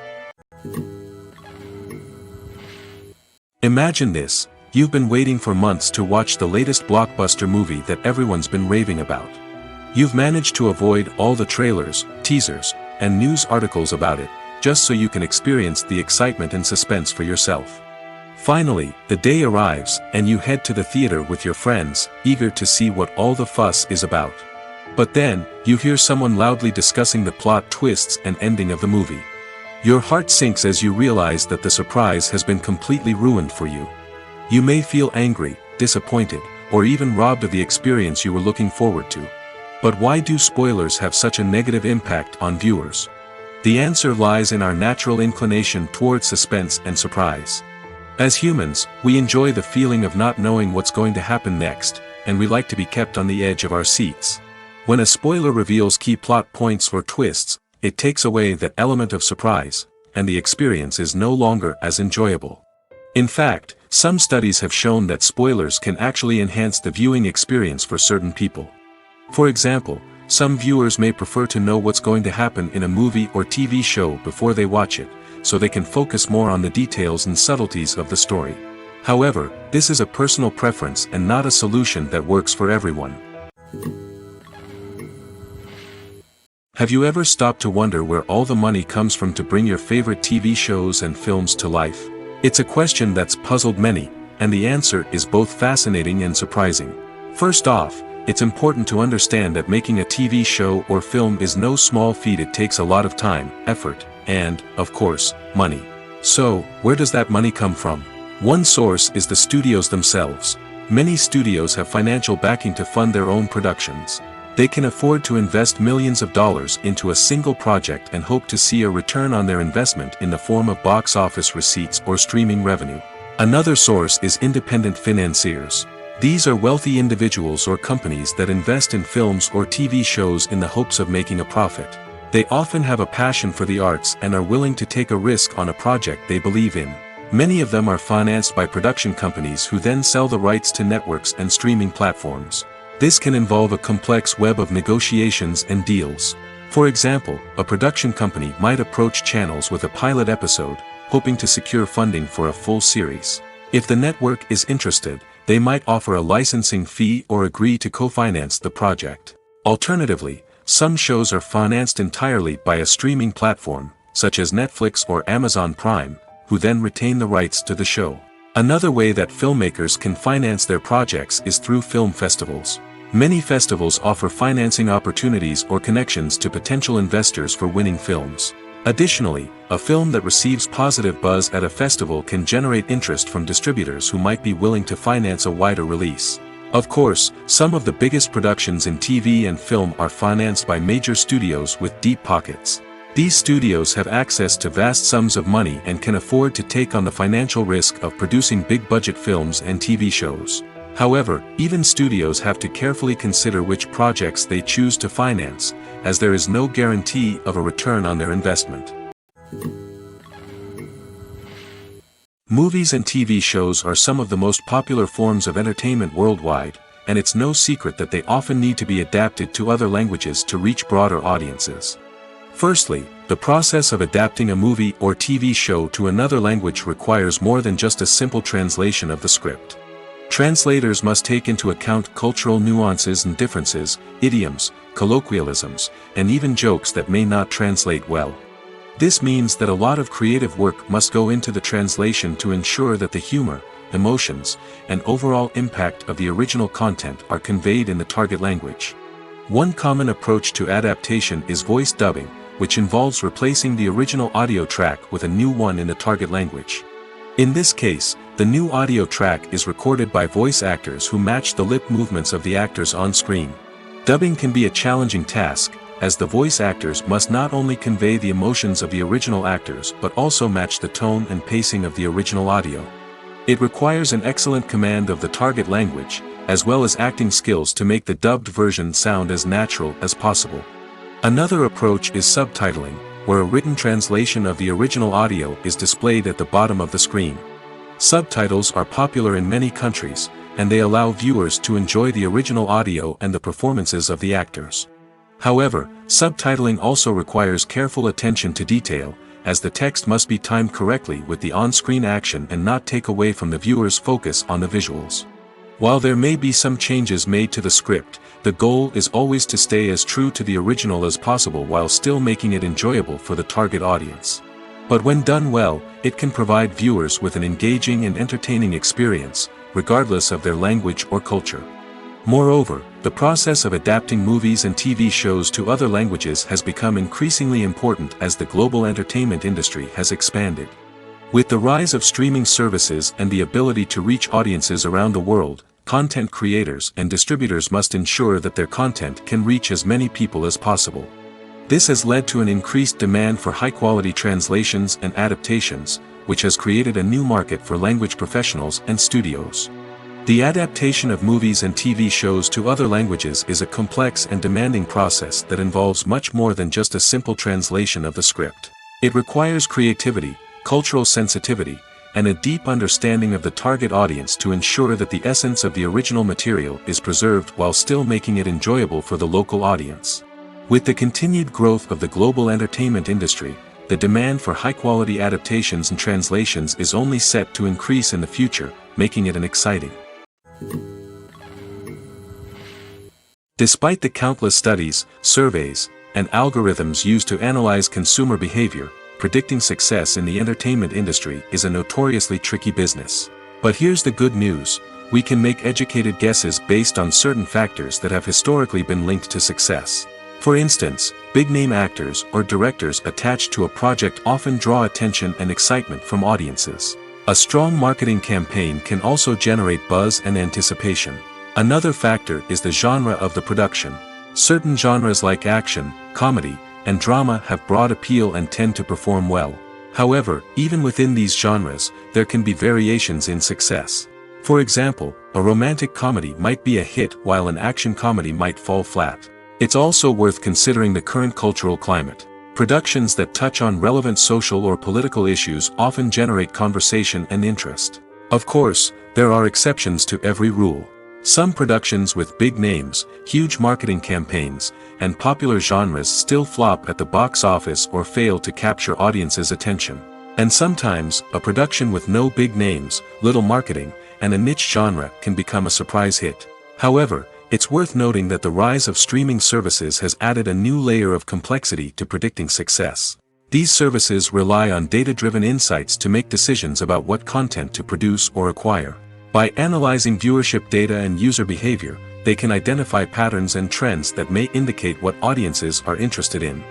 Imagine this: you've been waiting for months to watch the latest blockbuster movie that everyone's been raving about. You've managed to avoid all the trailers, teasers, and news articles about it, just so you can experience the excitement and suspense for yourself. Finally, the day arrives, and you head to the theater with your friends, eager to see what all the fuss is about. But then, you hear someone loudly discussing the plot twists and ending of the movie. Your heart sinks as you realize that the surprise has been completely ruined for you. You may feel angry, disappointed, or even robbed of the experience you were looking forward to. But why do spoilers have such a negative impact on viewers? The answer lies in our natural inclination toward suspense and surprise. As humans, we enjoy the feeling of not knowing what's going to happen next, and we like to be kept on the edge of our seats. When a spoiler reveals key plot points or twists, it takes away that element of surprise, and the experience is no longer as enjoyable. In fact, some studies have shown that spoilers can actually enhance the viewing experience for certain people. For example, some viewers may prefer to know what's going to happen in a movie or TV show before they watch it, so they can focus more on the details and subtleties of the story. However, this is a personal preference and not a solution that works for everyone. Have you ever stopped to wonder where all the money comes from to bring your favorite TV shows and films to life? It's a question that's puzzled many, and the answer is both fascinating and surprising. First off, it's important to understand that making a TV show or film is no small feat. It takes a lot of time, effort, and, of course, money. So, where does that money come from? One source is the studios themselves. Many studios have financial backing to fund their own productions. They can afford to invest millions of dollars into a single project and hope to see a return on their investment in the form of box office receipts or streaming revenue. Another source is independent financiers. These are wealthy individuals or companies that invest in films or TV shows in the hopes of making a profit. They often have a passion for the arts and are willing to take a risk on a project they believe in. Many of them are financed by production companies who then sell the rights to networks and streaming platforms. This can involve a complex web of negotiations and deals. For example, a production company might approach channels with a pilot episode, hoping to secure funding for a full series. If the network is interested, they might offer a licensing fee or agree to co-finance the project. Alternatively, some shows are financed entirely by a streaming platform, such as Netflix or Amazon Prime, who then retain the rights to the show. Another way that filmmakers can finance their projects is through film festivals. Many festivals offer financing opportunities or connections to potential investors for winning films. Additionally, a film that receives positive buzz at a festival can generate interest from distributors who might be willing to finance a wider release. Of course, some of the biggest productions in TV and film are financed by major studios with deep pockets. These studios have access to vast sums of money and can afford to take on the financial risk of producing big-budget films and TV shows. However, even studios have to carefully consider which projects they choose to finance, as there is no guarantee of a return on their investment. Movies and TV shows are some of the most popular forms of entertainment worldwide, and it's no secret that they often need to be adapted to other languages to reach broader audiences. Firstly, the process of adapting a movie or TV show to another language requires more than just a simple translation of the script. Translators must take into account cultural nuances and differences, idioms, colloquialisms, and even jokes that may not translate well. This means that a lot of creative work must go into the translation to ensure that the humor, emotions, and overall impact of the original content are conveyed in the target language. One common approach to adaptation is voice dubbing, which involves replacing the original audio track with a new one in the target language. In this case, the new audio track is recorded by voice actors who match the lip movements of the actors on screen. Dubbing can be a challenging task, as the voice actors must not only convey the emotions of the original actors but also match the tone and pacing of the original audio. It requires an excellent command of the target language, as well as acting skills to make the dubbed version sound as natural as possible. Another approach is subtitling, where a written translation of the original audio is displayed at the bottom of the screen. Subtitles are popular in many countries, and they allow viewers to enjoy the original audio and the performances of the actors. However, subtitling also requires careful attention to detail, as the text must be timed correctly with the on-screen action and not take away from the viewer's focus on the visuals. While there may be some changes made to the script, the goal is always to stay as true to the original as possible while still making it enjoyable for the target audience. But when done well, it can provide viewers with an engaging and entertaining experience, regardless of their language or culture. Moreover, the process of adapting movies and TV shows to other languages has become increasingly important as the global entertainment industry has expanded. With the rise of streaming services and the ability to reach audiences around the world, content creators and distributors must ensure that their content can reach as many people as possible. This has led to an increased demand for high-quality translations and adaptations, which has created a new market for language professionals and studios. The adaptation of movies and TV shows to other languages is a complex and demanding process that involves much more than just a simple translation of the script. It requires creativity, cultural sensitivity, and a deep understanding of the target audience to ensure that the essence of the original material is preserved while still making it enjoyable for the local audience. With the continued growth of the global entertainment industry, the demand for high-quality adaptations and translations is only set to increase in the future, making it exciting. Despite the countless studies, surveys, and algorithms used to analyze consumer behavior, predicting success in the entertainment industry is a notoriously tricky business. But here's the good news: we can make educated guesses based on certain factors that have historically been linked to success. For instance, big-name actors or directors attached to a project often draw attention and excitement from audiences. A strong marketing campaign can also generate buzz and anticipation. Another factor is the genre of the production. Certain genres like action, comedy, and drama have broad appeal and tend to perform well. However, even within these genres, there can be variations in success. For example, a romantic comedy might be a hit while an action comedy might fall flat. It's also worth considering the current cultural climate. Productions that touch on relevant social or political issues often generate conversation and interest. Of course, there are exceptions to every rule. Some productions with big names, huge marketing campaigns, and popular genres still flop at the box office or fail to capture audiences' attention. And sometimes, a production with no big names, little marketing, and a niche genre can become a surprise hit. However, It's worth noting that the rise of streaming services has added a new layer of complexity to predicting success. These services rely on data-driven insights to make decisions about what content to produce or acquire. By analyzing viewership data and user behavior, they can identify patterns and trends that may indicate what audiences are interested in.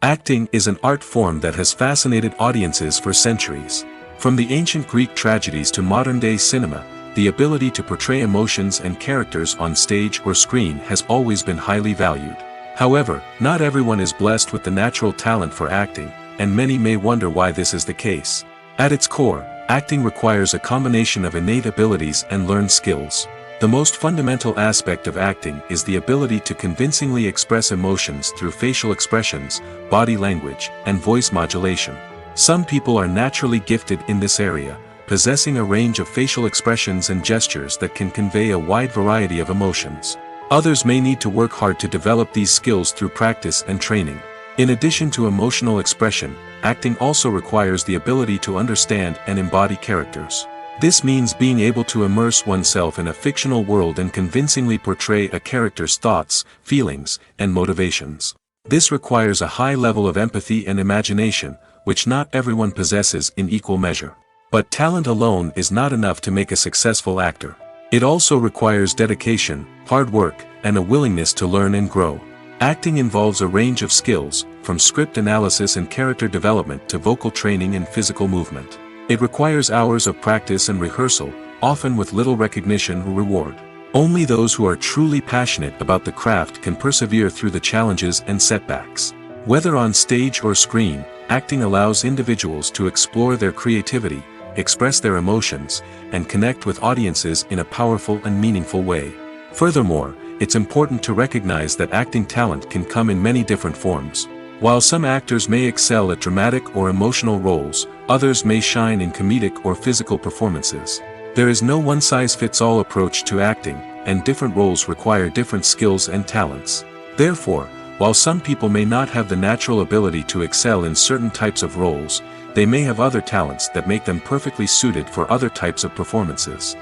Acting is an art form that has fascinated audiences for centuries. From the ancient Greek tragedies to modern-day cinema, the ability to portray emotions and characters on stage or screen has always been highly valued. However, not everyone is blessed with the natural talent for acting, and many may wonder why this is the case. At its core, acting requires a combination of innate abilities and learned skills. The most fundamental aspect of acting is the ability to convincingly express emotions through facial expressions, body language, and voice modulation. Some people are naturally gifted in this area, possessing a range of facial expressions and gestures that can convey a wide variety of emotions. Others may need to work hard to develop these skills through practice and training. In addition to emotional expression, acting also requires the ability to understand and embody characters. This means being able to immerse oneself in a fictional world and convincingly portray a character's thoughts, feelings, and motivations. This requires a high level of empathy and imagination, which not everyone possesses in equal measure. But talent alone is not enough to make a successful actor. It also requires dedication, hard work, and a willingness to learn and grow. Acting involves a range of skills, from script analysis and character development to vocal training and physical movement. It requires hours of practice and rehearsal, often with little recognition or reward. Only those who are truly passionate about the craft can persevere through the challenges and setbacks. Whether on stage or screen, acting allows individuals to explore their creativity, express their emotions, and connect with audiences in a powerful and meaningful way. Furthermore, it's important to recognize that acting talent can come in many different forms. While some actors may excel at dramatic or emotional roles, others may shine in comedic or physical performances. There is no one-size-fits-all approach to acting, and different roles require different skills and talents. Therefore, while some people may not have the natural ability to excel in certain types of roles, they may have other talents that make them perfectly suited for other types of performances.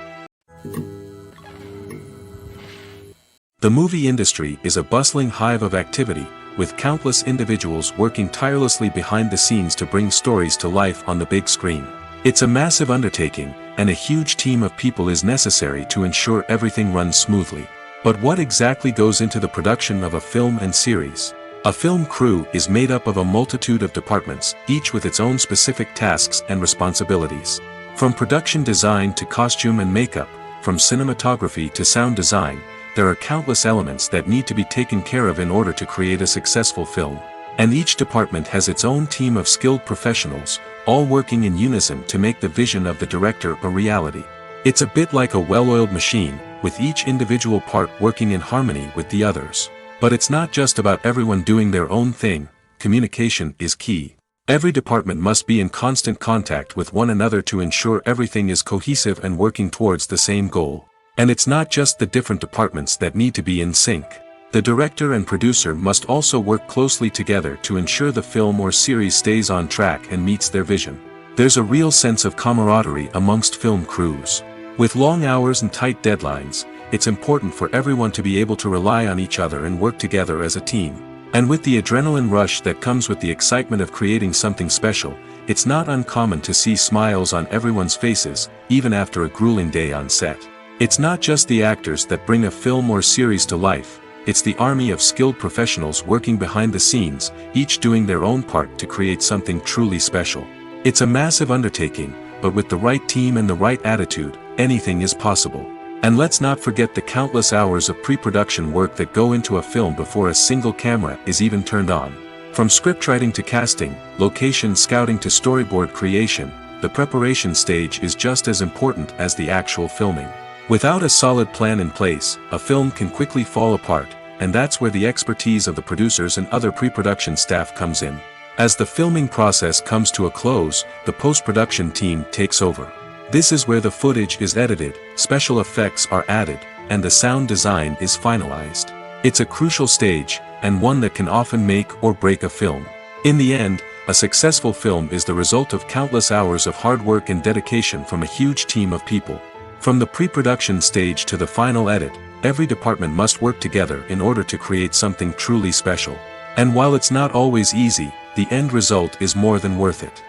The movie industry is a bustling hive of activity, with countless individuals working tirelessly behind the scenes to bring stories to life on the big screen. It's a massive undertaking, and a huge team of people is necessary to ensure everything runs smoothly. But what exactly goes into the production of a film and series? A film crew is made up of a multitude of departments, each with its own specific tasks and responsibilities. From production design to costume and makeup, from cinematography to sound design, there are countless elements that need to be taken care of in order to create a successful film. And each department has its own team of skilled professionals, all working in unison to make the vision of the director a reality. It's a bit like a well-oiled machine, with each individual part working in harmony with the others. But it's not just about everyone doing their own thing. Communication is key. Every department must be in constant contact with one another to ensure everything is cohesive and working towards the same goal. And it's not just the different departments that need to be in sync. The director and producer must also work closely together to ensure the film or series stays on track and meets their vision. There's a real sense of camaraderie amongst film crews. With long hours and tight deadlines, it's important for everyone to be able to rely on each other and work together as a team. And with the adrenaline rush that comes with the excitement of creating something special, it's not uncommon to see smiles on everyone's faces, even after a grueling day on set. It's not just the actors that bring a film or series to life, it's the army of skilled professionals working behind the scenes, each doing their own part to create something truly special. It's a massive undertaking, but with the right team and the right attitude, anything is possible. And let's not forget the countless hours of pre-production work that go into a film before a single camera is even turned on. From scriptwriting to casting, location scouting to storyboard creation, the preparation stage is just as important as the actual filming. Without a solid plan in place, a film can quickly fall apart, and that's where the expertise of the producers and other pre-production staff comes in. As the filming process comes to a close, the post-production team takes over. This is where the footage is edited, special effects are added, and the sound design is finalized. It's a crucial stage, and one that can often make or break a film. In the end, a successful film is the result of countless hours of hard work and dedication from a huge team of people. From the pre-production stage to the final edit, every department must work together in order to create something truly special. And while it's not always easy, the end result is more than worth it.